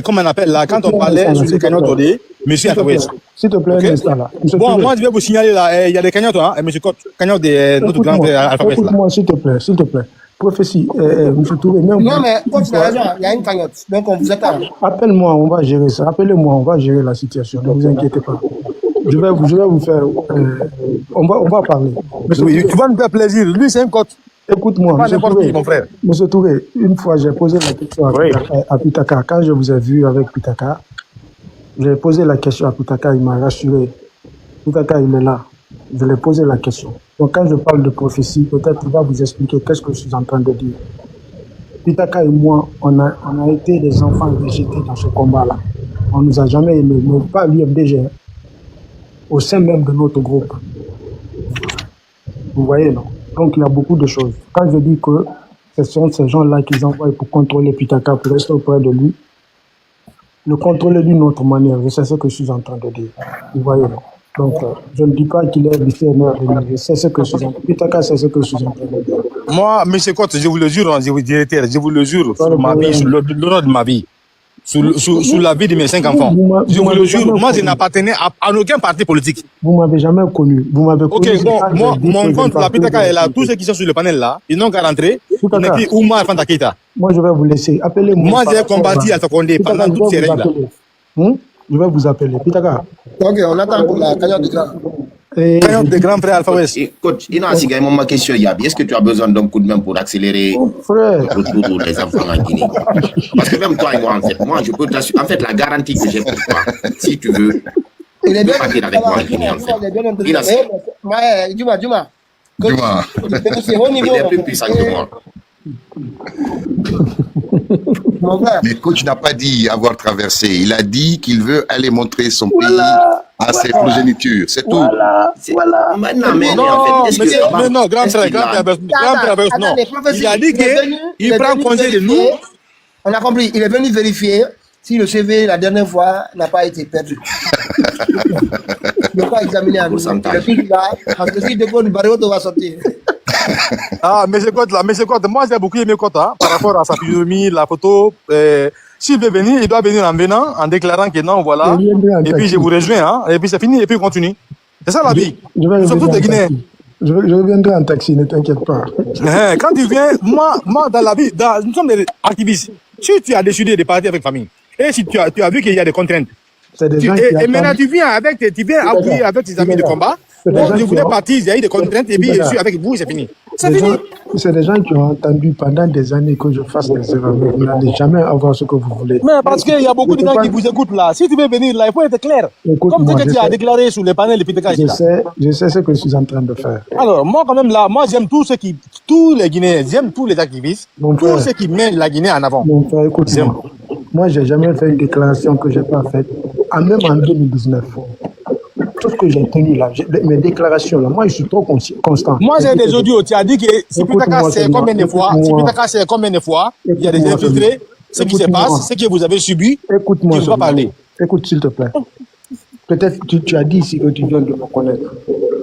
comment on appelle là, quand on parlait sur les cagnottes OD, monsieur Atouès.
S'il te plaît,
bon, moi, je vais vous signaler là, il y a des cagnottes, hein, monsieur Cotte, cagnottes de notre grand alphabet là.
Écoute-moi, s'il te plaît. Prophétie, monsieur Touré.
Non, mais quand tu as raison, il y a une cagnotte. Donc, on vous attend.
Appelle-moi, on va gérer ça. Appelez-moi, on va gérer la situation. Ne vous inquiétez pas. Je vais vous faire. On va parler.
Oui, tu vas nous faire plaisir. Lui, c'est un coach.
Écoute-moi, monsieur Touré, une fois, j'ai posé la question à Pitaka. Quand je vous ai vu avec Pitaka, j'ai posé la question à Pitaka, il m'a rassuré. Pitaka, il est là. Je lui ai posé la question. Donc, quand je parle de prophétie, peut-être il va vous expliquer qu'est-ce que je suis en train de dire. Pitaka et moi, on a été des enfants rejetés dans ce combat-là. On ne nous a jamais aimés, mais pas l'UFDG, au sein même de notre groupe. Vous voyez, non? Donc, il y a beaucoup de choses. Quand je dis que ce sont ces gens-là qu'ils envoient pour contrôler Pitaka, pour rester auprès de lui, le contrôler d'une autre manière, c'est ce que je suis en train de dire. Vous voyez, non? Donc, je ne dis pas qu'il est du CNR, c'est ce que je suis en train de dire. Pitaka, c'est ce que je suis en train de dire.
Moi, M. Cotte, je vous le jure, je vous le jure sur ma vie, sur l'honneur de ma vie. sous la vie de mes 5 enfants. Je vous le jure, moi, je n'appartenais à aucun parti politique.
Vous m'avez jamais connu. Vous m'avez connu.
Ok, bon, moi, mon compte, la Pitaka est là. Tous ceux qui sont sur le panel là, ils n'ont qu'à rentrer. On écrit Oumar Fanta Keïta.
Moi, je vais vous laisser. Appelez-moi.
Moi, j'ai combattu à Fakonde pendant toutes ces règles-là.
Je vais vous appeler. Pitaka.
Ok, on attend pour la cagnotte de grand.
Cagnotte de grand frère Alpha West.
Coach, il y a ma question, Yabi. Est-ce que tu as besoin d'un coup de main pour accélérer le retour des enfants en Guinée? Parce que même toi et moi, en fait, je peux t'assurer. En fait, la garantie que j'ai pour toi, si tu veux,
il est bien
partir avec moi en Guinée, en fait.
Djuma.
Il est plus puissant que moi.
Mais coach n'a pas dit avoir traversé. Il a dit qu'il veut aller montrer son pays à ses progénitures. C'est tout.
Voilà.
Maintenant, mais
non, grand frère, non. Il a dit qu'il prend congé de nous.
On a compris. Il est venu vérifier si le CV la dernière fois n'a pas été perdu. Il ne faut pas examiner un pourcentage. Parce que si Deco Barreau va sortir.
Ah, mais c'est quoi, moi j'ai beaucoup aimé Kota par rapport à sa physionomie, la photo. S'il veut venir, il doit venir en venant, en déclarant que non, voilà. Et puis je vous rejoins, hein, et puis c'est fini, et puis on continue. C'est ça la vie. Surtout des Guinéens.
Je reviendrai en taxi, ne t'inquiète pas.
Quand tu viens, moi dans la vie, nous sommes des activistes. Si tu as décidé de partir avec famille, et si tu as vu qu'il y a des contraintes, et maintenant tu viens appuyer avec tes amis de combat. Bon, je voulais partir, il y a eu des contraintes, et puis je suis avec vous, c'est fini. C'est fini.
C'est des gens qui ont entendu pendant des années que je fasse des erreurs. Vous n'allez jamais avoir ce que vous voulez.
Mais parce qu'il y a beaucoup de gens qui vous écoutent là. Si tu veux venir là, il faut être clair. Comme ce que tu as déclaré sur les panels de Pitaka.
Je sais ce que je suis en train de faire.
Alors, moi, quand même, là, moi, j'aime tous les Guinéens, j'aime tous les activistes, tous ceux qui mettent la Guinée en avant.
Mon frère, écoute-moi. Moi, j'ai jamais fait une déclaration que je n'ai pas faite, même en 2019. Tout ce que j'ai tenu là, mes déclarations là, moi je suis trop constant.
Moi j'ai des audios, tu as dit que si Pitaka c'est combien de fois, il y a des infiltrés, ce qui se passe, ce que vous avez subi,
écoute-moi,
tu ne dois pas parler.
Écoute s'il te plaît. Peut-être tu as dit ici que tu viens de me connaître.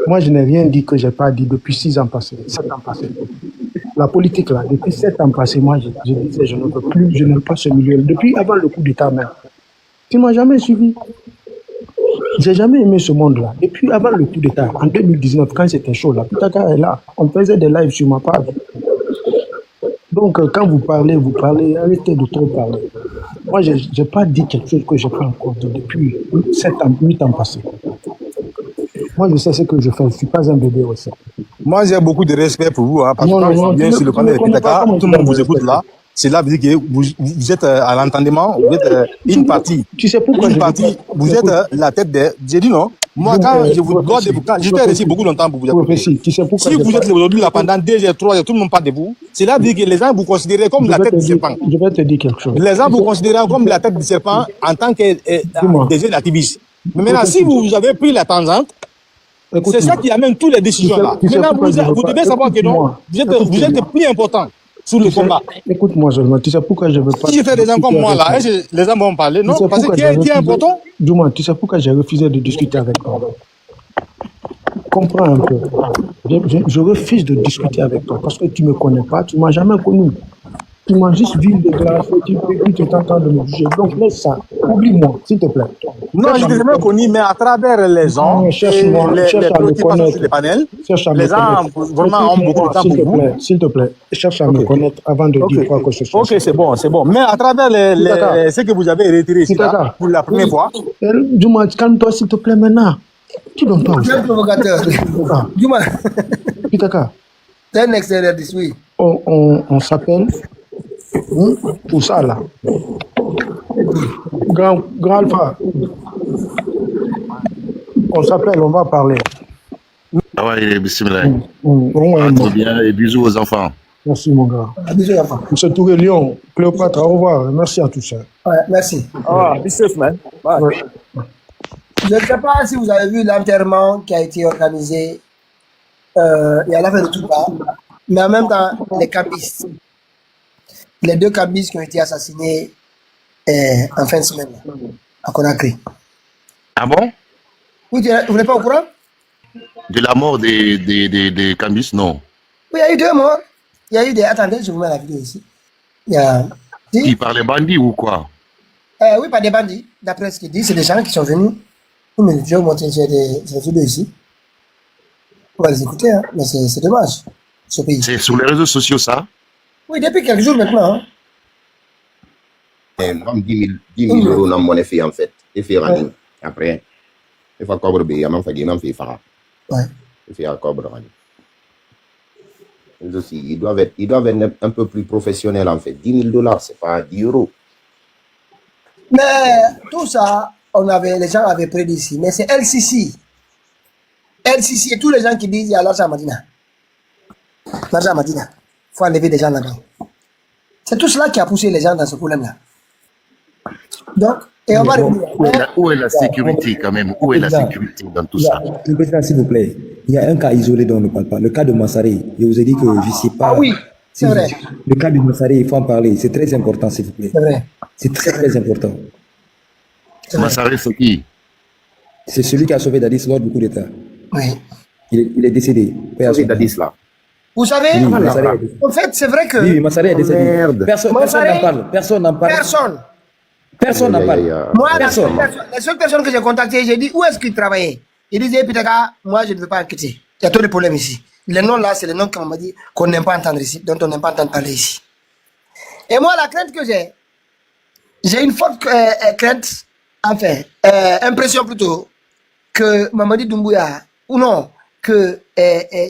Moi je n'ai rien dit que je n'ai pas dit depuis 6 ans passés, 7 ans passés. La politique là, depuis 7 ans passés, moi je disais je ne veux plus, je n'aime pas ce milieu. Depuis avant le coup d'État même. Tu ne m'as jamais suivi. J'ai jamais aimé ce monde-là. Et puis avant le coup d'État, en 2019, quand c'était chaud, là, Pitaka est là. On faisait des lives sur ma page. Donc quand vous parlez, arrêtez de trop parler. Moi, je n'ai pas dit quelque chose que je n'ai pas encore dit depuis 7 ans, 8 ans passés. Moi, je sais ce que je fais. Je ne suis pas un bébé aussi.
Moi, j'ai beaucoup de respect pour vous. Hein, parce que quand je viens sur le panel de Pitaka, tout le monde vous écoute là. C'est là veut dire que vous êtes à l'entendement, vous êtes une partie.
Tu sais pourquoi
vous êtes la tête des... J'ai dit non. Moi, quand je vous dois de vous... J'étais resté beaucoup longtemps pour vous écouter. Si vous êtes aujourd'hui là pendant 2 heures, 3 heures, tout le monde parle de vous, c'est là veut dire que les gens vous considèrent comme la tête du serpent.
Je vais te dire quelque chose.
Les gens vous considèrent comme la tête du serpent en tant que des jeunes activistes. Mais maintenant, si vous avez pris la tangente, c'est ça qui amène toutes les décisions là. Maintenant, vous devez savoir que non, vous êtes plus important. Sur le combat.
Écoute-moi seulement, tu sais pourquoi je veux pas...
Si je fais des gens comme moi là, les gens vont parler, non? Parce que qui est important?
Dis-moi, tu sais pourquoi j'ai refusé de discuter avec toi? Comprends un peu. Je refuse de discuter avec toi parce que tu ne me connais pas, tu ne m'as jamais connu. Tu m'as juste vu une déclaration, tu es en train de me juger. Donc laisse ça, oublie-moi, s'il te plaît.
Non, je ne t'ai jamais connu, mais à travers les gens, les préoccupations sur les panels, les gens vraiment ont beaucoup de temps pour vous.
S'il te plaît, cherche à me connaître avant de dire quoi que ce soit.
Ok, c'est bon. Mais à travers ce que vous avez retiré ici, là, pour la première fois...
Dis-moi, calme-toi s'il te plaît maintenant. Tu donnes pas.
Tu es un provocateur. Dis-moi.
Pitaka.
C'est un extérieur d'ici, oui.
On s'appelle... Tout ça là. Grand Alpha. On s'appelle, on va parler.
Ah ouais, bismillah. Très bien, et bisous aux enfants.
Merci mon gars.
Bisous enfants.
Monsieur Touré Lyon, Cléopâtre, au revoir. Merci à tous.
Ouais, merci.
Be safe, man. Bye.
Ouais. Je ne sais pas si vous avez vu l'enterrement qui a été organisé et à la fin de tout ça, mais en même temps, les cambistes. Les 2 cambistes qui ont été assassinés en fin de semaine à Conakry.
Ah bon?
Oui, vous n'êtes pas au courant?
De la mort des cambistes, non.
Oui, il y a eu 2 morts. Il y a eu des... Attendez, je vous mets la vidéo ici. Il y a...
Qui par les bandits ou quoi?
Oui, pas des bandits. D'après ce qu'il dit, c'est des gens qui sont venus. Mais je vais montrer, j'ai des vidéos ici. On va les écouter, hein. Mais c'est dommage, ce pays.
C'est sur les réseaux sociaux, ça?
Oui, depuis quelques jours maintenant. Hein.
Moi, 10 000 euros dans mon effet, en fait. Effet running. Après, il faut cobre, il y a même fait Farah.
Ouais.
Il fait cobre running. Ils aussi, ils doivent être un peu plus professionnels, en fait. 10 000 $, c'est pas 10 euros.
Mais tout ça, les gens avaient prédit ici. Mais c'est LCC. LCC et tous les gens qui disent il y a l'argent à Madina. L'argent à Madina. Il faut enlever des gens là-bas. C'est tout cela qui a poussé les gens dans ce problème-là. Donc, et on va revenir.
Où est la sécurité quand même? Où est la sécurité dans tout ça?
Le président, s'il vous plaît, il y a un cas isolé dont on ne parle pas. Le cas de Massaré. Je vous ai dit que je ne sais pas.
Ah oui, c'est vrai.
Le cas de Massaré, il faut en parler. C'est très important, s'il vous plaît.
C'est vrai.
C'est très, très important.
Massaré, c'est qui?
C'est celui qui a sauvé Dadis lors du coup d'État.
Oui.
Il est décédé.
C'est Dadis là.
Vous savez,
Oui,
en fait, c'est vrai que...
Oui, Massaré est décédé.
Merde.
Personne n'en parle. Personne n'en parle. Personne n'en parle.
Moi, la seule personne que j'ai contactée, j'ai dit où est-ce qu'il travaillait. Il disait, Pitaka, moi, je ne veux pas enquêter. Il y a trop de problèmes ici. Les noms là, c'est les noms qu'on m'a dit qu'on n'aime pas entendre ici, dont on n'aime pas entendre parler ici. Et moi, la crainte que j'ai une forte crainte, enfin, impression plutôt, que Mamadi Doumbouya, ou non, que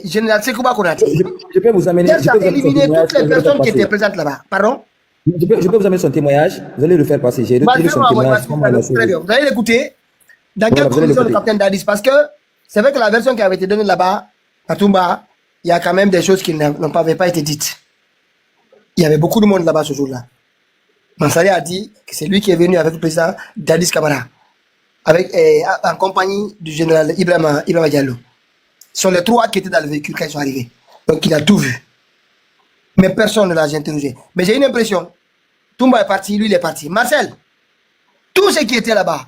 Général Sekouba Konaté,
je peux vous amener.
a éliminé toutes les personnes qui étaient présentes là-bas. Pardon?
Je peux vous amener son témoignage. Vous allez le faire passer. J'ai retiré son témoignage.
Très bien. Vous allez l'écouter. Dans quelle condition le capitaine Dadis? Parce que c'est vrai que la version qui avait été donnée là-bas, à Toumba, il y a quand même des choses qui n'avaient pas été dites. Il y avait beaucoup de monde là-bas ce jour-là. Mansari a dit que c'est lui qui est venu avec le président Dadis Camara, en compagnie du général Ibrahima Diallo. Ce sont les trois qui étaient dans le véhicule quand ils sont arrivés. Donc il a tout vu. Mais personne ne l'a interrogé. Mais j'ai une impression. Toumba est parti, lui il est parti. Marcel, tous ceux qui étaient là-bas,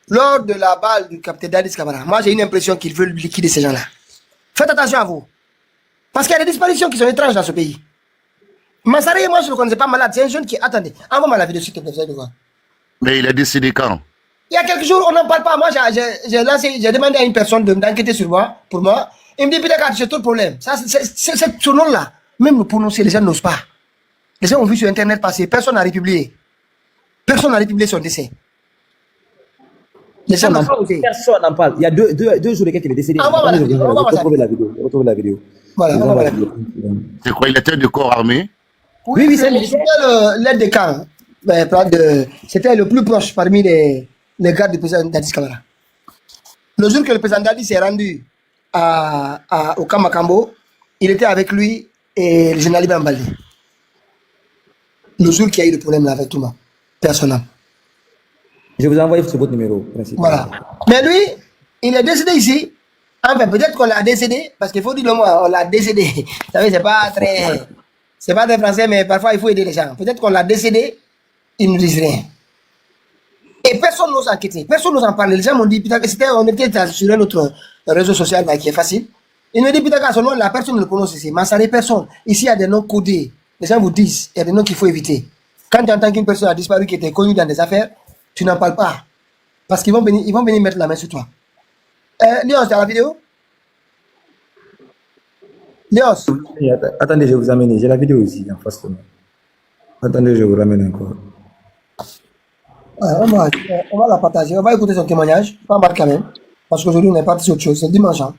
lors de la balle du capitaine Dadis Camara, moi j'ai une impression qu'ils veulent liquider ces gens-là. Faites attention à vous. Parce qu'il y a des disparitions qui sont étranges dans ce pays. Massaré, moi je ne le connaissais pas malade. C'est un jeune qui... Attendez, envoie-moi la vidéo s'il te plaît, vous allez voir.
Mais il est décédé quand?
Il y a quelques jours, on n'en parle pas. Moi, j'ai demandé à une personne d'enquêter sur moi, pour moi. Il me dit, putain, c'est tout le problème. C'est ce nom-là. Même le prononcer, les gens n'osent pas. Les gens ont vu sur Internet passer. Personne n'a republié. Personne n'a republié son décès. Les gens n'ont pas osé.
Personne n'en parle. Il y a deux jours qu'il est décédé. Retrouvez la vidéo.
Voilà, on va la vidéo.
C'est quoi? Il était de corps armé?
Oui, c'était l'aide de camp. C'était le plus proche parmi les gardes du président Dadis Camara. Le jour que le président Dadis s'est rendu au camp Makambo, il était avec lui et le général Ibrahima Baldé. Le jour qu'il y a eu le problème là avec tout le monde, personnel.
Je vous envoie sur votre numéro principal.
Voilà. Mais lui, il est décédé ici. Enfin, peut-être qu'on l'a décédé, parce qu'il faut dire le mot, on l'a décédé. Vous savez, c'est pas très français, mais parfois il faut aider les gens. Peut-être qu'on l'a décédé, ils ne disent rien. Et personne n'ose enquêter, personne n'ose en parler. Les gens m'ont dit, putain, on était sur un autre réseau social là, qui est facile. Ils me disent, putain, ce nom, la personne ne le prononce ici. Massaré, personne. Ici, il y a des noms codés. Les gens vous disent, il y a des noms qu'il faut éviter. Quand tu entends qu'une personne a disparu, qui était connue dans des affaires, tu n'en parles pas. Parce qu'ils vont venir mettre la main sur toi. Léos, tu as la vidéo? Léos?
Attendez, je vais vous amener. J'ai la vidéo ici, en face de moi. Attendez, je vous ramène encore.
On va la partager. On va écouter son témoignage. Pas mal quand même. Parce qu'aujourd'hui, on est parti sur autre chose. C'est dimanche. Hein.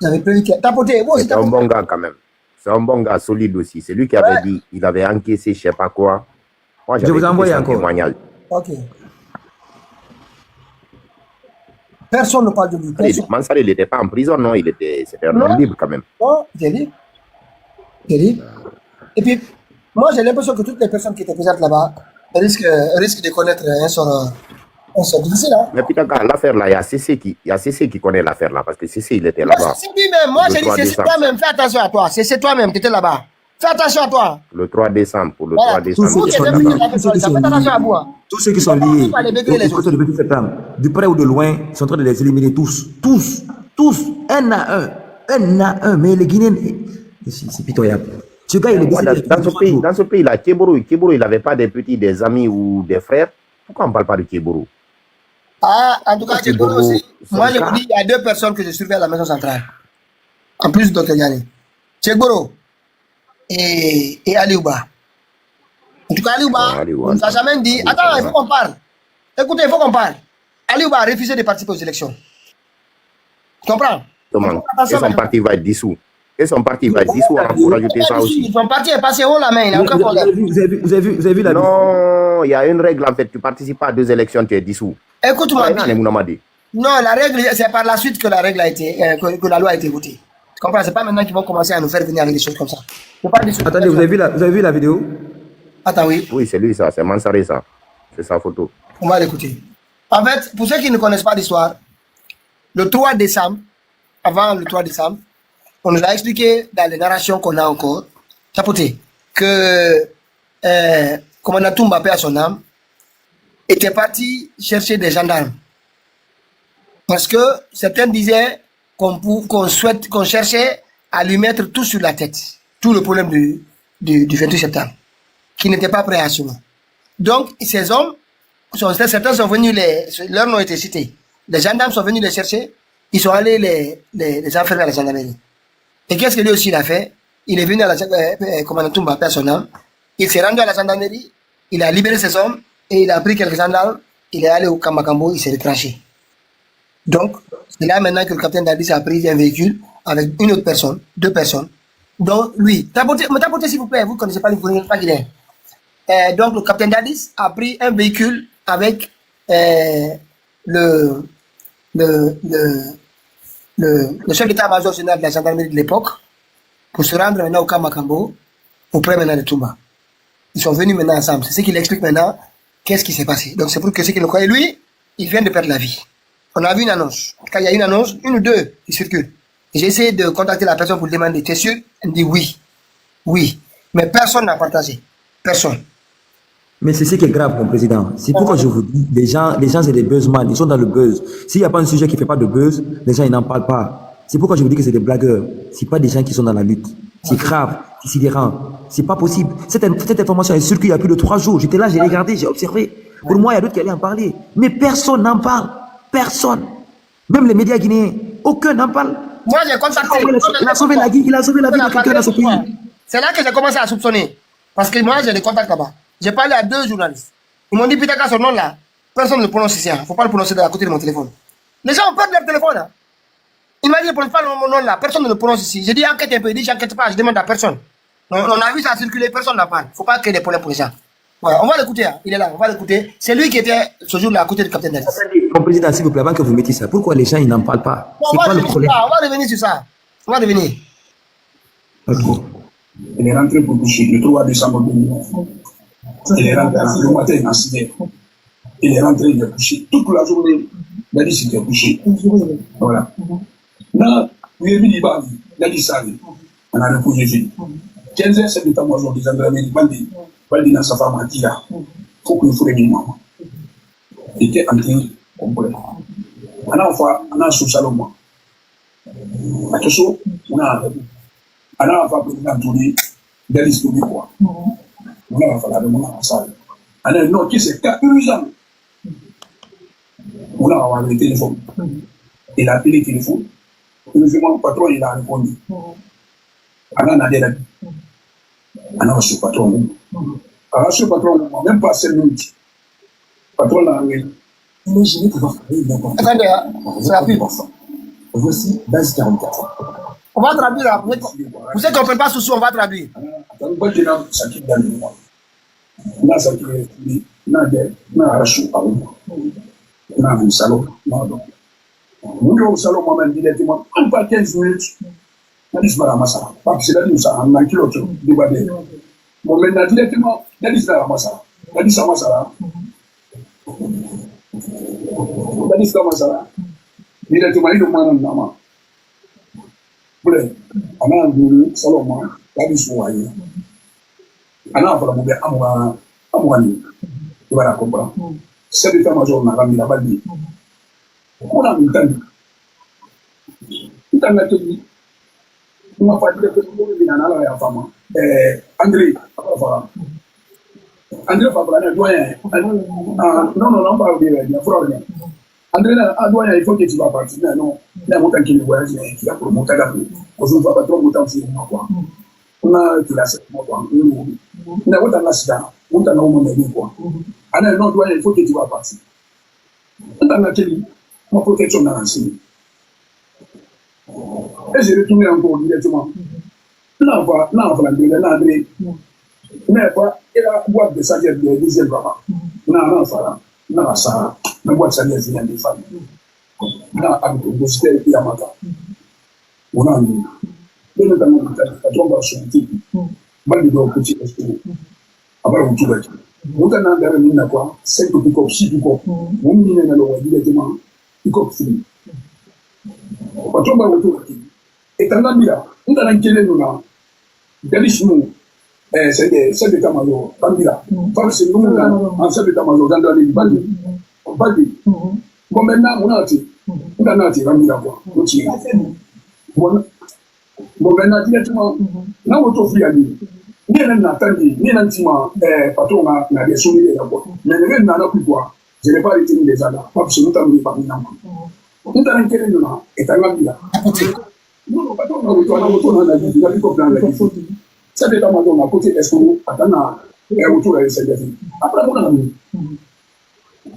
J'avais prévu que... Tapoter.
C'est un bon gars quand même. C'est un bon gars solide aussi. C'est lui qui avait dit il avait encaissé je sais pas quoi. Moi,
je vous envoie encore.
Témoignage.
Ok. Personne ne parle de lui.
Mansari, il n'était pas en prison, non. C'était un homme libre quand même.
Non, il est libre. Il est libre. Et puis, moi, j'ai l'impression que toutes les personnes qui étaient présentes là-bas risquent de connaître un sort difficile. Hein?
Mais putain, l'affaire là, il y a CC qui connaît l'affaire là, parce que CC, il était là-bas.
C'est lui-même. Moi, j'ai dit, c'est toi-même. Fais attention à toi. C'est toi-même qui étais là-bas. Fais attention à toi.
Le 3 décembre, pour le 3 décembre.
Tous ceux qui sont liés au côté de Petit Septembre, du près ou de loin, sont en train de les éliminer tous. Tous. Un à un. Mais les Guinéens, c'est pitoyable. Ce gars, il est
Moi,
décédé.
dans ce pays-là, Keboro, il n'avait pas des petits, des amis ou des frères. Pourquoi on ne parle pas de Keboro?
Ah, en tout cas,
Keboro,
aussi. Moi, je
Sonka.
vous dis, il y a 2 personnes que je surveille à la maison centrale. En plus de Dr Yanni. Tchegboro et Aliouba. En tout cas, Aliouba, on ne nous a jamais dit. Attends, il faut qu'on parle. Écoutez, il faut qu'on parle. Aliouba a refusé de participer aux élections. Tu comprends?
Comment? Et son parti va être dissous. Et son parti va être dissous, il faut rajouter ça aussi.
Son parti est passé haut la main, il n'a aucun problème.
Vous avez vu la
Non, il y a une règle en fait. Tu ne participes pas à 2 élections, tu es dissous.
Écoute-moi.
Non,
non, la règle, c'est par la suite que la règle a été, que la loi a été votée. Tu comprends? C'est pas maintenant qu'ils vont commencer à nous faire venir avec des choses comme ça.
Attendez, vous avez vu la vidéo?
Attends, oui.
Oui, c'est lui ça, c'est Mansaré ça. C'est sa photo.
On va l'écouter. En fait, pour ceux qui ne connaissent pas l'histoire, le 3 décembre, avant le 3 décembre, on nous a expliqué dans les narrations qu'on a encore, chapeauté, que commandant Toumba, paix à son âme, était parti chercher des gendarmes. Parce que certains disaient qu'on cherchait à lui mettre tout sur la tête, tout le problème du 28 septembre, qui n'était pas prêt à assumer. Donc, ces hommes, certains sont venus, leurs noms ont été cités. Les gendarmes sont venus les chercher, ils sont allés les enfermer à la gendarmerie. Et qu'est-ce que lui aussi il a fait? Il est venu à la commandant Toumba, paix à son âme, il s'est rendu à la gendarmerie, il a libéré ses hommes, et il a pris quelques gendarmes, il est allé au Kamakambo, il s'est retranché. Donc, c'est là maintenant que le capitaine Dadis a pris un véhicule avec une autre personne, 2 personnes, dont lui. T'apportez s'il vous plaît, vous ne connaissez pas, vous ne connaissez pas qui est. Donc, le capitaine Dadis a pris un véhicule avec le chef d'état-major général de la gendarmerie de l'époque pour se rendre maintenant au Kamakambo, auprès maintenant de Toumba. Ils sont venus maintenant ensemble. C'est ce qu'il explique maintenant. Qu'est-ce qui s'est passé? Donc, c'est pour que ceux qui le croient. Et lui, il vient de perdre la vie. On a vu une annonce. Quand il y a une annonce, 1 ou 2 qui circulent. J'ai essayé de contacter la personne pour lui demander, t'es sûr? Elle me dit oui. Oui. Mais personne n'a partagé. Personne.
Mais c'est ce qui est grave, mon président. C'est pourquoi je vous dis, les gens, c'est des buzzman, ils sont dans le buzz. S'il n'y a pas un sujet qui ne fait pas de buzz, les gens, ils n'en parlent pas. C'est pourquoi je vous dis que c'est des blagueurs. Ce pas des gens qui sont dans la lutte. C'est grave, c'est sidérant. C'est pas possible. Cette information est circulée il y a plus de 3 jours. J'étais là, j'ai regardé, j'ai observé. Pour moi, il y a d'autres qui allaient en parler. Mais personne n'en parle. Personne. Même les médias guinéens, aucun n'en parle.
Moi, j'ai contacté.
Il a sauvé la vie de quelqu'un dans ce pays.
C'est là que j'ai commencé à soupçonner. Parce que moi, j'ai des contacts là-bas. J'ai parlé à 2 journalistes. Ils m'ont dit, Pitaka, ce nom-là, personne ne le prononce ici. Il ne faut pas le prononcer de la côté de mon téléphone. Les gens ont peur de leur téléphone. Hein. Il m'a dit, ne prononce pas mon nom-là. Personne ne le prononce ici. J'ai dit, enquête un peu. Il dit, j'enquête pas. Je demande à personne. On a vu ça circuler. Personne n'en parle. Il ne faut pas créer des problèmes pour les gens. Ouais, on va l'écouter. Hein. Il est là. On va l'écouter. C'est lui qui était ce jour-là à côté du capitaine Dadis.
Mon président, s'il vous plaît, avant que vous mettiez ça, pourquoi les gens ils n'en parlent pas? C'est pas le problème.
On va revenir sur ça. On va revenir.
Ok.
Il est rentré pour coucher le 3 décembre 2009. Il est rentré le matin, il a signé. Il est rentré, il a couché toute la journée. Dadis était couché. Voilà. Là, il est venu, il a dit ça. On a reposé. 15 heures, c'est l'état-major des gendarmeries. Baldi dans sa femme a dit là. Il faut que nous fassions une maman. Il était en train complet. On a sous Salomon. À tout ça, on a président Touré, Dadis Touré quoi. On a fait la demande en salle. On a noté ces cas urgents. On a envoyé le téléphone. Il a appelé le téléphone. Le patron, il a répondu. On a dit la vie. On a reçu le patron. On a reçu le patron, même pas 5 minutes. Le patron l'a envoyé.
Imaginez pouvoir travailler n'importe quoi.
Attendez, c'est la pub.
Voici base 44.
On va traduire là. Vous savez qu'on ne peut pas sous on va traduire.
Boleh, anak dulu Salomon tadi suai. Anak apa mungkin amuan ibarat kompra. Sebab major nak kami dapat di. Orang minta nggak tu m'a pas dit que il y a la femme. André, André Fabra, doyen. Non, pas oublier, il y a problème. André, doyen, il faut que tu vas partir. Non, il y a montant qui voyage, qui a pour monter là. Parce qu'on ne va pas trop monter sur moi. On a qui l'a fait, moi, on a autant d'accidents, on a au monde quoi. Alors, non, doyen, il faut que tu vas partir. On a quel ma protection dans l'enseignement. Et j'ai retourné encore directement. Là, on va l'André. Mais pas, il a boîte de sagesse de deuxième papa. Non, non, ça, la boîte de sagesse vient des femmes. Là, avec le gospel et Yamata. On a mis. Et notamment, la tombe sur le type. Mal de petit escroc. Après, on tue. On a un dernier minute, quoi. 5 petits copes, 6 copes. On met dans le directement. Il coupe fini. On tombe au tour. Et tant que là, on a un kélé nous là. Délicieux. C'est des Tamazos, Tambila. C'est nous, en chef de Tamazos, dans les Badi. Badi. Bon, maintenant, on a dit, Rambila, quoi. Bon, maintenant, directement, là, on t'offre à lui. Ni un attendu, ni un tima, patron n'a des souvenirs d'abord. Mais le gars n'a plus quoi. Je n'ai pas retenu les adas. Pas que ce n'est pas mis par une on a un kélé nous là, et un Rambila. Non, patron, on a dit, il a vu qu'on a dit. Ça fait à côté est-ce qu'on attend autour de l'essai. Après, on a mis.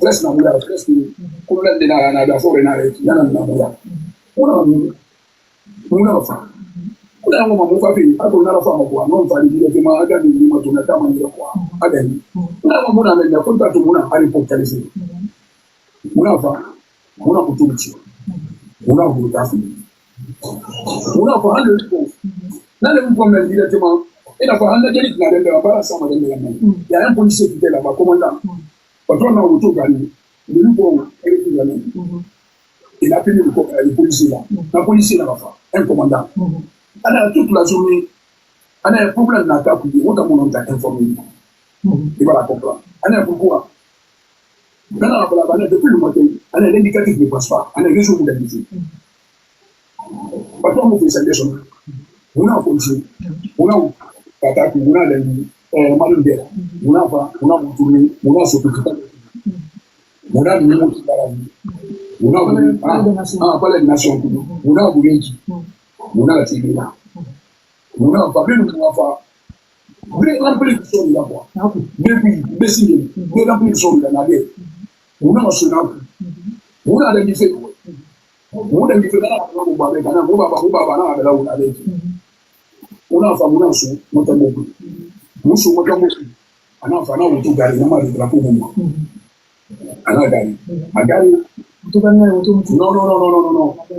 Presque, on a presque. On a des nanas, on a des nanas. On a mis. On a fait. On a un moment où on a fait. On a fait quoi. Non, on va dire que ma gare de ma tournée à manger quoi. À gagner. On a un moment où on a contact tout le monde à l'époque qualifié. On a fait. On a pour tout le monde. On a pour le café. On a fait le réponse. Là, le problème directement, il a pas un agent qui n'a pas ça. Il y a un policier qui était là-bas, commandant. Patron a auto gagné. Le bon, il a payé le policier là. Le policier là-bas, un commandant. Alors, toute la journée, on a un problème dans la table, on a mon informé. Il va la comprendre. On a pourquoi. Maintenant, depuis le matin, on a l'indicatif ne passe pas. On a réseau d'habitude. Patron m'a fait sa leçon. On a policier, on a attaqué, on a les malhonnêtes, on a tourné, on a sauté, on a mis mon on a pas les nations, on a voulu, on a la télé là, on a pas bien, on a fait, on a rempli de son là-bas, depuis, décidé, on a rempli de son là-bas, on a ce là, on a des différents, on a des différents, on a des on a fait mon sou, mon tambour. Mon sou, mon tambour. On a fait un auto garé, on a fait la peau de moi. On a garé. A garé. Non.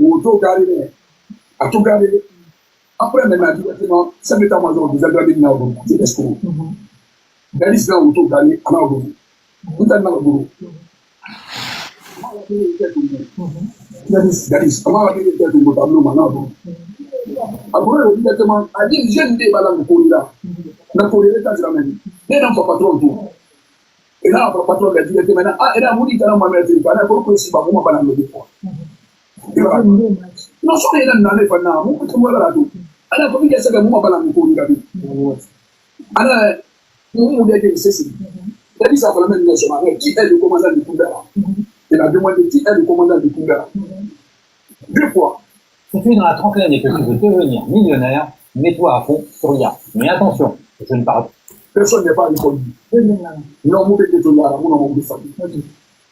Auto garé. A tout garé. Après, maintenant, directement, ça m'est à moi, vous avez gardé une auto. C'est escroc. Garé, c'est un auto garé, on a auto. Vous avez un auto. Garis, comment on a dit que vous avez un auto? Après, directement, a dit, je ne sais pas la courir. La courir est à la même. Et là, on va pas trop tout. Et là, on va pas trop la dire maintenant. Ah, et là, on dit que l'on va mettre le panneau pour que si pas, on va pas l'enlever. Non, ça, il y a un enfant là, on peut trouver la tout. Alors, comme il y a ça, on va pas l'enlever. Alors, on va dire que c'est ça. Il a dit ça pour la même nation. Qui est le commandant du Koundara? Il a demandé qui est le commandant du Koundara. 2 fois.
Si tu es dans la trentaine et que tu veux devenir millionnaire, mets-toi à fond sur l'IA. Mais attention, je ne parle pas.
Personne n'est pas répondu. Non, mon bébé de l'art, mon bébé de famille.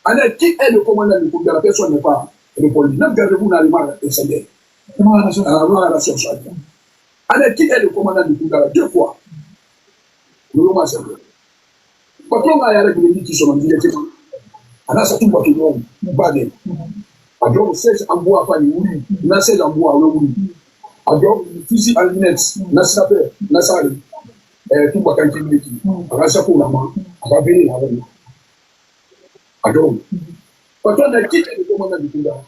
Alors, qui est le commandant du Koundara? Personne n'est pas répondu. Même gardez-vous dans les mains et c'est bien. Alors, qui est le commandant du Koundara? 2 fois. Nous l'avons assez bien. Quand on a avec les qui sont directement, on a surtout pas tout le monde. Badé. Alors, 16 en bois à Paris, oui. On a 16 en bois à oui. Alors, fusil à lunettes, on a sapé, on a salé. Tout va quand il est qui. On a chapeau la main, on va venir avec nous. Alors, quand on a quitté le commandant du Koundara,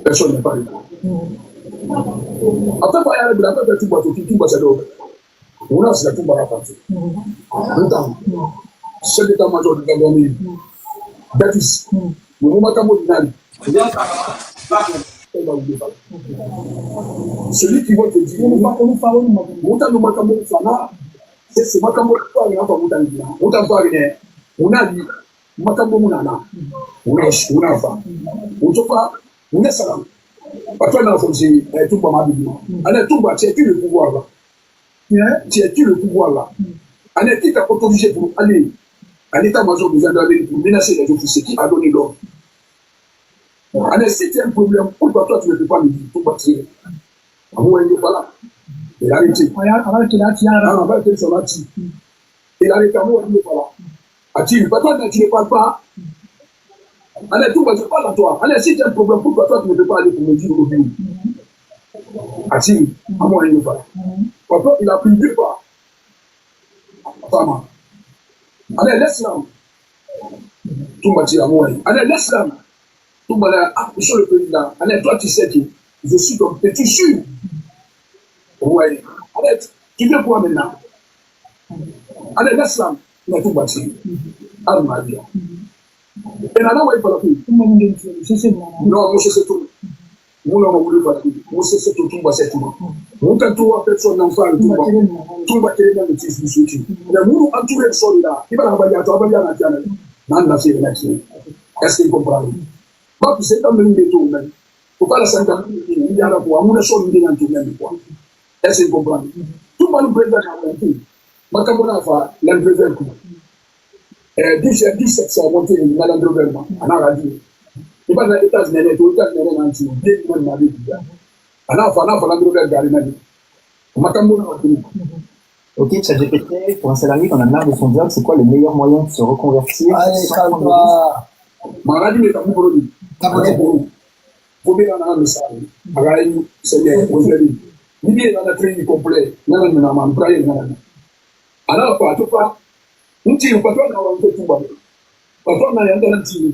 personne n'est pas répondu. Après, il y a la paix de tout bateau, tout va s'adopter. On a c'est tout va partir. Notamment, c'est l'état-major de Gabonais. Baptiste, le moment où on a dit, Celui qui va te dire, c'est Makambo qui parle, on a parlé, on a dit, Makambo Mounana, on a fait, on a salam. Pas toi, on a fait tout pour ma vie. Allez, tout va, tu as-tu le pouvoir là? Tu as-tu le pouvoir là? Allez, qui t'a autorisé pour aller à l'état-major des gendarmeries pour menacer les officiers qui a donné l'ordre? Allez, si tu as un problème, pourquoi toi tu ne peux pas me dire tout va tirer? Ah bon, il n'est pas là. Il a arrêté. Il a arrêté à moi, il n'est pas là. Attire, pas toi, tu ne parles pas. Allez, tout va, je parle à toi. Allez, si tu as un problème, pourquoi toi tu ne peux pas aller pour me dire au bureau? Attire, à moi, il n'est pas là. Papa, il a pris 2 pas. Fama. Allez, laisse-la. Tout va tirer à moi. Allez, laisse-la. Tout va là, sur le président. Allez, toi, tu sais que je suis ton petit sûr. Oui. Allez, tu viens quoi maintenant? Allez, laisse-la. Il a tout bâti. Allez, ma vie. Et là, il faut la fille. Non, moi, c'est tout. Moi, on voulait pas dire. Moi, c'est tout, tout va c'est tout. Moi, quand tu vois personne en face, tout va créer dans le tissu du soutien. Mais nous, en tout cas, là, il va avoir un travail à la tienne. Non, la fille, la fille. Est-ce qu'il comprend? Pas que c'est dans le milieu tout même. Faut pas la sentir, il y a la voix. Moi, je suis dans tout même. Est-ce qu'il comprend? Tout le monde peut être dans le pays. Ma camarade a fait l'entrevue. 17 ça a monté dans l'entrevue. On a radio. Il va dans les États-Unis, tout le temps, dans le bien même ma vie. On a fait l'entrevue d'Allemagne. Ma camarade a fait.
Ok, ChatGPT, pour un salarié qu'on a marre de son job, c'est quoi le meilleur moyen de se reconvertir?
Allez, calme-toi.
Ma radio est à bout de l'eau. Faut bien en message. Agaï, c'est bien, vous avez dit. Il y a un training complet. Non, non, non, non. Alors, pas tout pas. On tire pas toi dans le tout bas. Pas toi dans le TV.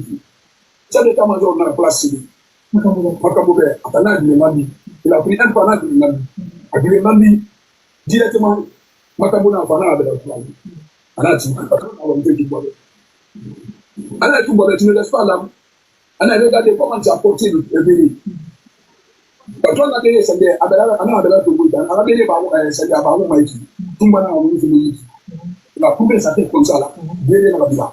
Ça de major dans la place. Makambo, attendant le mandi. Il a pris un panneau de mandi. Avec le mandi, directement, Makambo n'a pas avec la place. Alors, tu pas toi dans le tout bas. Alors, tout bas, tu ne laisses pas là. On a regardé comment tu as porté le bébé. Quand on a dit, c'est bien, on a tout le temps. On a dit, c'est bien, on a dit, tout le monde a dit, il a prouvé sa tête comme ça, là. Bien, on a dit là.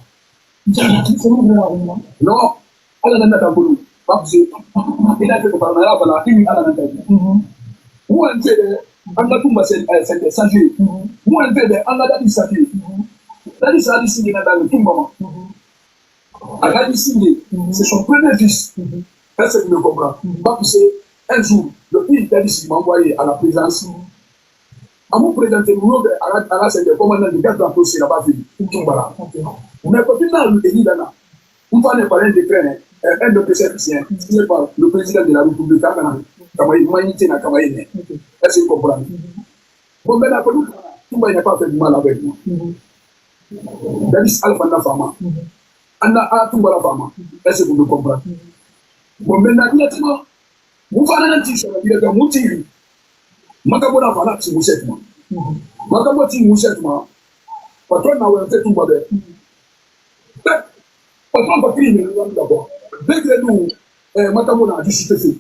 Non, on a dit, pas possible. Il a fait que par là, voilà, il a dit. Où on fait, on a tout c'est salué. Où on fait, on a dit salué. On a dit ça, il a dans tout le moment. Agadi Singé, c'est son premier fils. Est-ce que vous me comprenez? Pas que c'est un jour, le fils d'Adi m'a envoyé à la présence. À mon présenté, nous, à la scène de commandant de garde d'emploi, là-bas, mais quand il a eu là, on va ne parler de décret, un de PCFC, signé par le président de la République, Kamaï, Maïté, Kamaï. Est-ce que vous comprenez? Bon, maintenant, tout le monde n'a pas fait du mal avec moi. D'Adi Alpha Nafama. Anna a tout la femme. Est-ce que vous me comprenez? Bon, maintenant, directement, vous faites un petit peu de moutir. Makabo n'a pas de mouchette. Makabo ti mouchette. Patron n'a fait tout le monde. Patron va crier d'abord. Dès que nous, Makabo n'a discuté.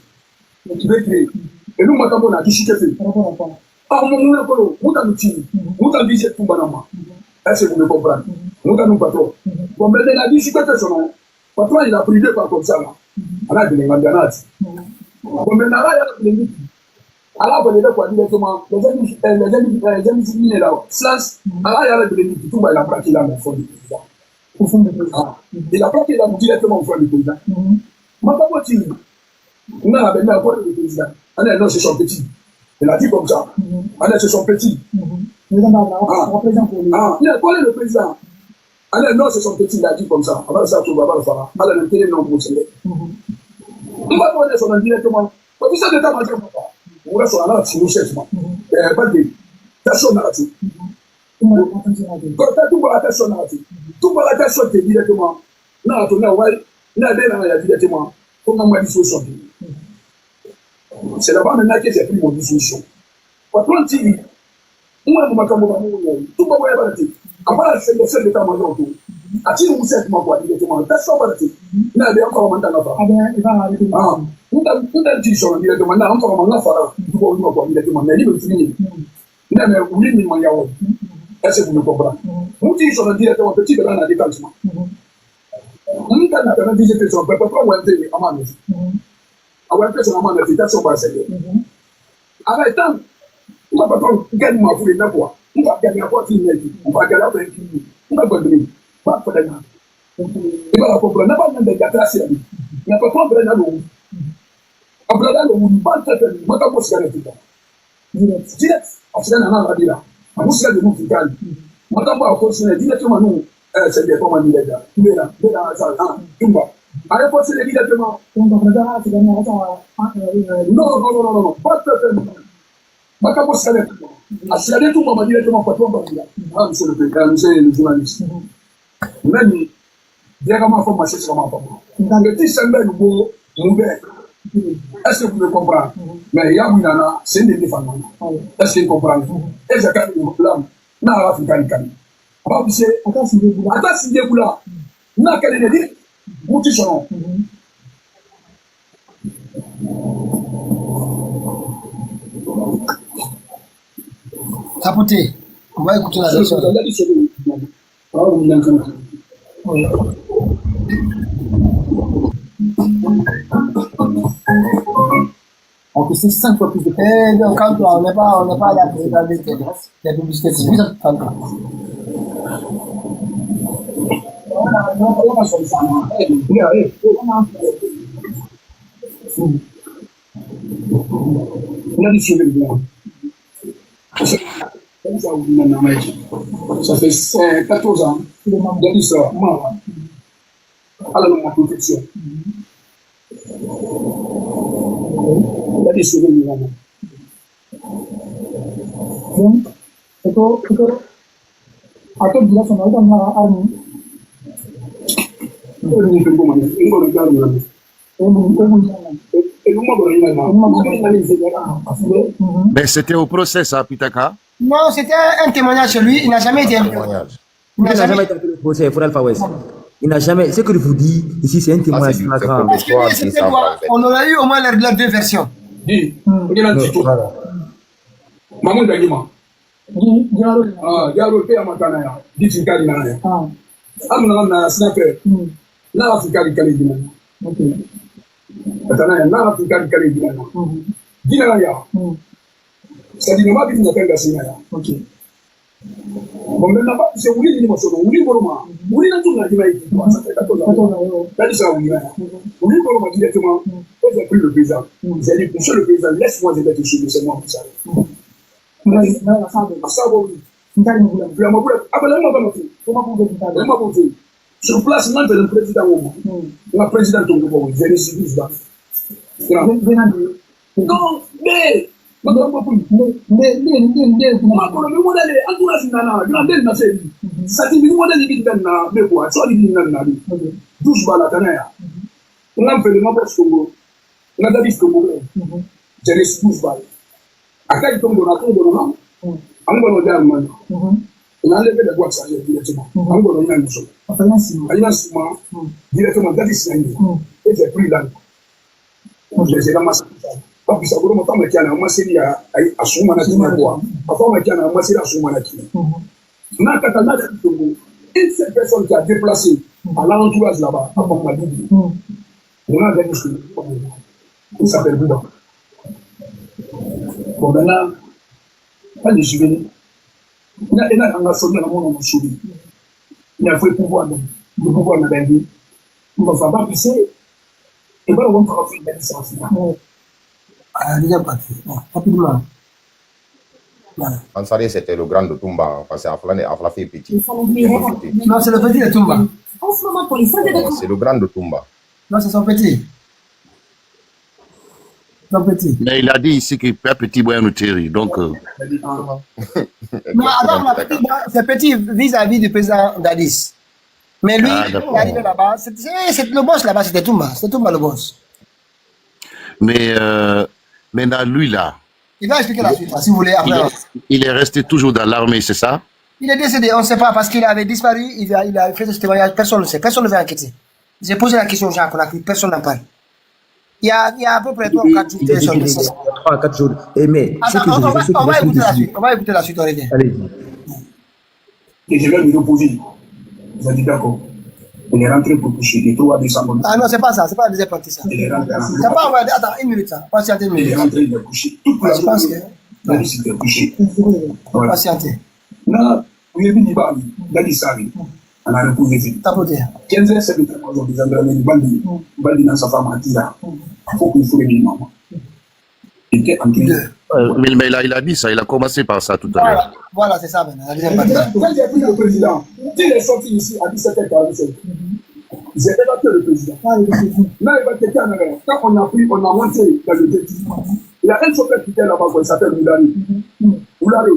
Et nous, Makabo n'a discuté. Ah, mon apolo, vous avez dit, vous avez dit tout banama. Est-ce que vous me comprenez? Nous avons patron. Bon, mais la discussion, patron, il a pris 2 pas comme ça. On a dit les manganats. Bon, mais là, il y a des alors, vous avez quoi directement, les amis, là, slash, alors, il y a des limites, tout va la plaquer là, au fond du président. Au fond du président. Il a plaqué là, directement au fond du président. Maintenant, on a la dernière fois du président. On a non, c'est son petit. Il a dit comme ça. On a c'est son petit. Il a parlé le président. Alors, non, c'est son petit, il a dit comme ça. Alors, ça, tout va le faire. Alors, le télé, non, vous savez. On va demander son directement. Parce que ça, de temps en temps, on va sur la nature, nous cherchons. Pas de personne narrative. Tout va la personne narrative. Tout va la personne qui est directement. Non, on a directement. Comment ma dissolution? C'est là-bas maintenant que j'ai pris mon dissolution. Par contre, moi, tout va voir la après, c'est le seul d'état-major. Ati nous c'est comment quoi directement. T'as ça pas dit. N'a bien encore maintenant là. Ah bien, il va arrêter. Ah, nous dit sur directement là encore maintenant là. Tu vois nous quoi directement. Mais il veut finir. N'a mais oui ni man yawo. Est-ce que vous me comprenez? Nous dit sur directement petit là na déclenchement. Nous quand on a dit que sur pas ouais c'est amane. Ah ouais c'est amane c'est ça pas c'est. Arrête. On va pas gagner ma foule na quoi. On va gagner à quoi qui n'est. On va gagner avec qui. On va gagner. Pas pour les gens. Et voilà pourquoi n'a pas même de gâteau à il n'a pas trop de l'eau. Après là on va pas faire moi pas possible de faire. Direct après là on va dire là. On va de nous ficar. Moi pas pas possible directement nous c'est des comment dire là. Tu verras ça tu vois. Allez possible directement on va faire ça non pas faire. Moi pas possible. Assurez tout moment directement pas toi dire. Ah monsieur le président monsieur le journaliste. Même bien comment faut marcher sur comment dans le petit semble nouveau mauvais est-ce que vous me comprenez mais il y a une nana c'est une défense est-ce que vous comprenez et ça quand le plan na africain kan ba bi c'est ata si debula na kale ne dit muti sono
Tapoter. On va écouter la leçon.
On peut c'est 5 fois plus de
Eh bien, quand on n'est pas à la présidence des publicités. C'est plus important.
Ça fait 14 ans. De ça, moi, alors ma protection. Il a dit c'est le moment.
Mais c'était au procès, ça, Pitaka?
Non, c'était un témoignage chez lui. Il n'a jamais été un témoignage.
Il n'a jamais été appelé au procès, il faudra Alpha West. Il n'a jamais. Ce que je vous dis ici, c'est un témoignage flagrant.
On aurait eu au moins leurs deux versions.
Maman Dagima. Diaro pe amatana ya. Difikali na ya. Amna na snapper. Na Afrika kali dina. Okay. Atana ya na Afrika kali dina. Dina ya. C'est dit ma bi na penda sina ya. Okay. Bon maintenant pas c'est oui ni moso. Oui boroma. Oui na tuna dina yi. Ça fait 14 ans. Là ça oui na. Oui boroma directement. J'ai pris le président. J'ai dit monsieur le président laisse-moi être chez lui c'est moi tout ça. Sur place, non, le président, le président de Togo, j'ai décidé ça. Non, mais, après, comme on a tout donné, on va dire, on a levé les boîtes, ça y est, directement. On va donner un muscle. Il y a un ciment, directement, dans les signes. Et j'ai pris là. J'ai la masse. Parce que ça vous remonte à ma canne, moi, c'est à Soumanaki, quoi. Avant ma canne, moi, c'est à Soumanaki. N'a qu'à t'en aller, une seule personne qui a déplacé à l'entourage là-bas, avant ma vie. On a des muscles. Il s'appelle Bouba. Bon, maintenant, quand je suis venu, il y a un soldat dans mon souris. Il a fait le pouvoir de la vie. Il ne va pas pisser. Et voilà, on va faire une licence.
Déjà parti. Rapidement.
Ansari, c'était le grand de Toumba, parce qu'Afla fait petit.
Non, c'est le petit de Toumba.
En ce moment, pour les salles de
C'est le grand de Toumba.
Non, c'est son petit.
Mais il a dit ici qu'il peut petit boire une thierry, donc.
Non, alors, c'est petit vis-à-vis du président Dadis. Mais lui, il est arrivé là-bas, c'est le boss là-bas, c'était Toumba le boss.
Mais maintenant, lui là.
Il va expliquer la suite, si vous voulez. Après.
Il est resté toujours dans l'armée, c'est ça?
Il est décédé, on ne sait pas, parce qu'il avait disparu, il a fait ce témoignage, personne ne le sait, personne ne veut enquêter. J'ai posé la question aux gens qu'on a cru, personne n'en parle. Il y a à peu près 3 ou 4 jours qu'il est sorti.
3 à 4 jours. Et mais,
attends, on va écouter la suite, on va écouter la suite, on revient.
Allez-y.
Et je vais me reposer. Vous êtes d'accord? Il est rentré pour coucher le 3 décembre.
Ah non, c'est pas ça, c'est pas la deuxième partie ça.
Il est rentré.
C'est pas, attends, une minute ça, patientez une minute.
Il est rentré, il est couché. Toute la journée. Je pense que. Là, il s'était couché.
Patientez.
Non, vous avez dit, il a dit ça, on a reposé.
Tapoter.
15h, c'est le temps des Andrés, Baldi dans sa femme, Attila. Il faut qu'il faut les maman. Il était en train.
Mais il a dit ça, il a commencé par ça tout à l'heure.
Voilà, c'est ça maintenant, la deuxième partie.
Quand j'ai pris le président, il est sorti ici à 17h47. J'ai évacué le président. Là, il va quelqu'un en arrière. Quand on a monté dans le détenu, il y a un chauffeur qui est là-bas, il s'appelle Moulari. Moulari.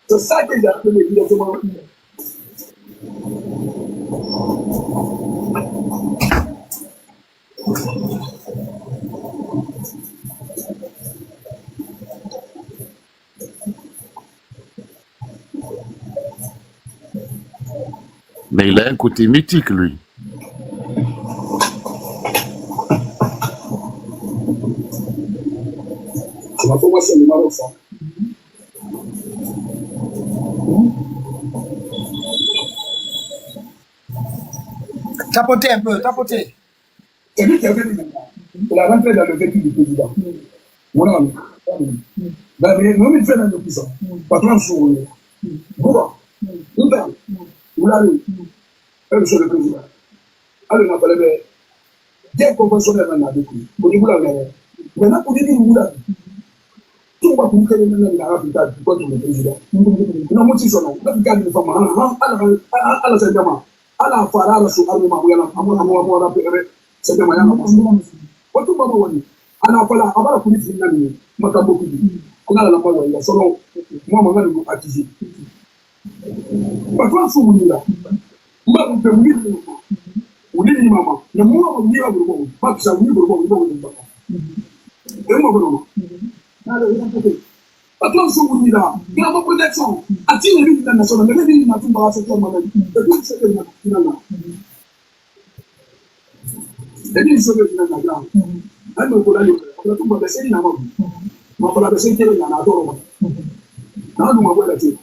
C'est ça que j'ai appelé directement.
Mais il a un côté mythique, lui.
C'est la formation du Maroc, ça.
Tapotez un peu, tapotez.
C'est lui qui est venu maintenant. Il a rentré dans le véhicule du président. Mon ami. Nous, il fait un épisode. Patron sur eux. Pourquoi? Nous, vous l'avez. Monsieur le président. Alors, on a parlé bien conventionnel maintenant avec lui. Au niveau de la guerre. Maintenant, pour dire que vous l'avez. Tout va pour que les gens aient plus tard contre le président. Nous, nous, si on a un cas de femme, à la Saint-Germain. Ala fara ala su arme ma wala amu ala pere sebe ma yana masu wato baba wani ana fala abara kuni finna ni maka boku di kuna la ma wala solo mo ma ngani mu atiji patwa fu munira mba ko pe munira ni mama na mo ma munira burbo ba kisa munira burbo ni ba e mo bono na le ina ko patwa fu munira ya ma protection ati ni ni na solo me ni ma tumba sa ko ma na jadi isobe kina na ground ai mo kola yo ko to ba bese na mo ma kola bese kele na adoro ma na no ma wala ti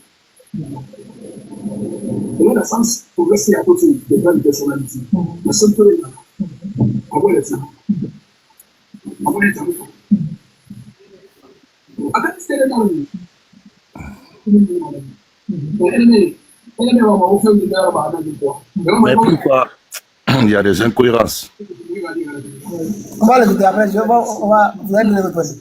dans le sens pour rester à côté des grandes personnalités na sempre na awala ti awala ti aka stele na ni
Mais pourquoi il y a des incohérences?
On va l'écouter après, vous allez le reposer.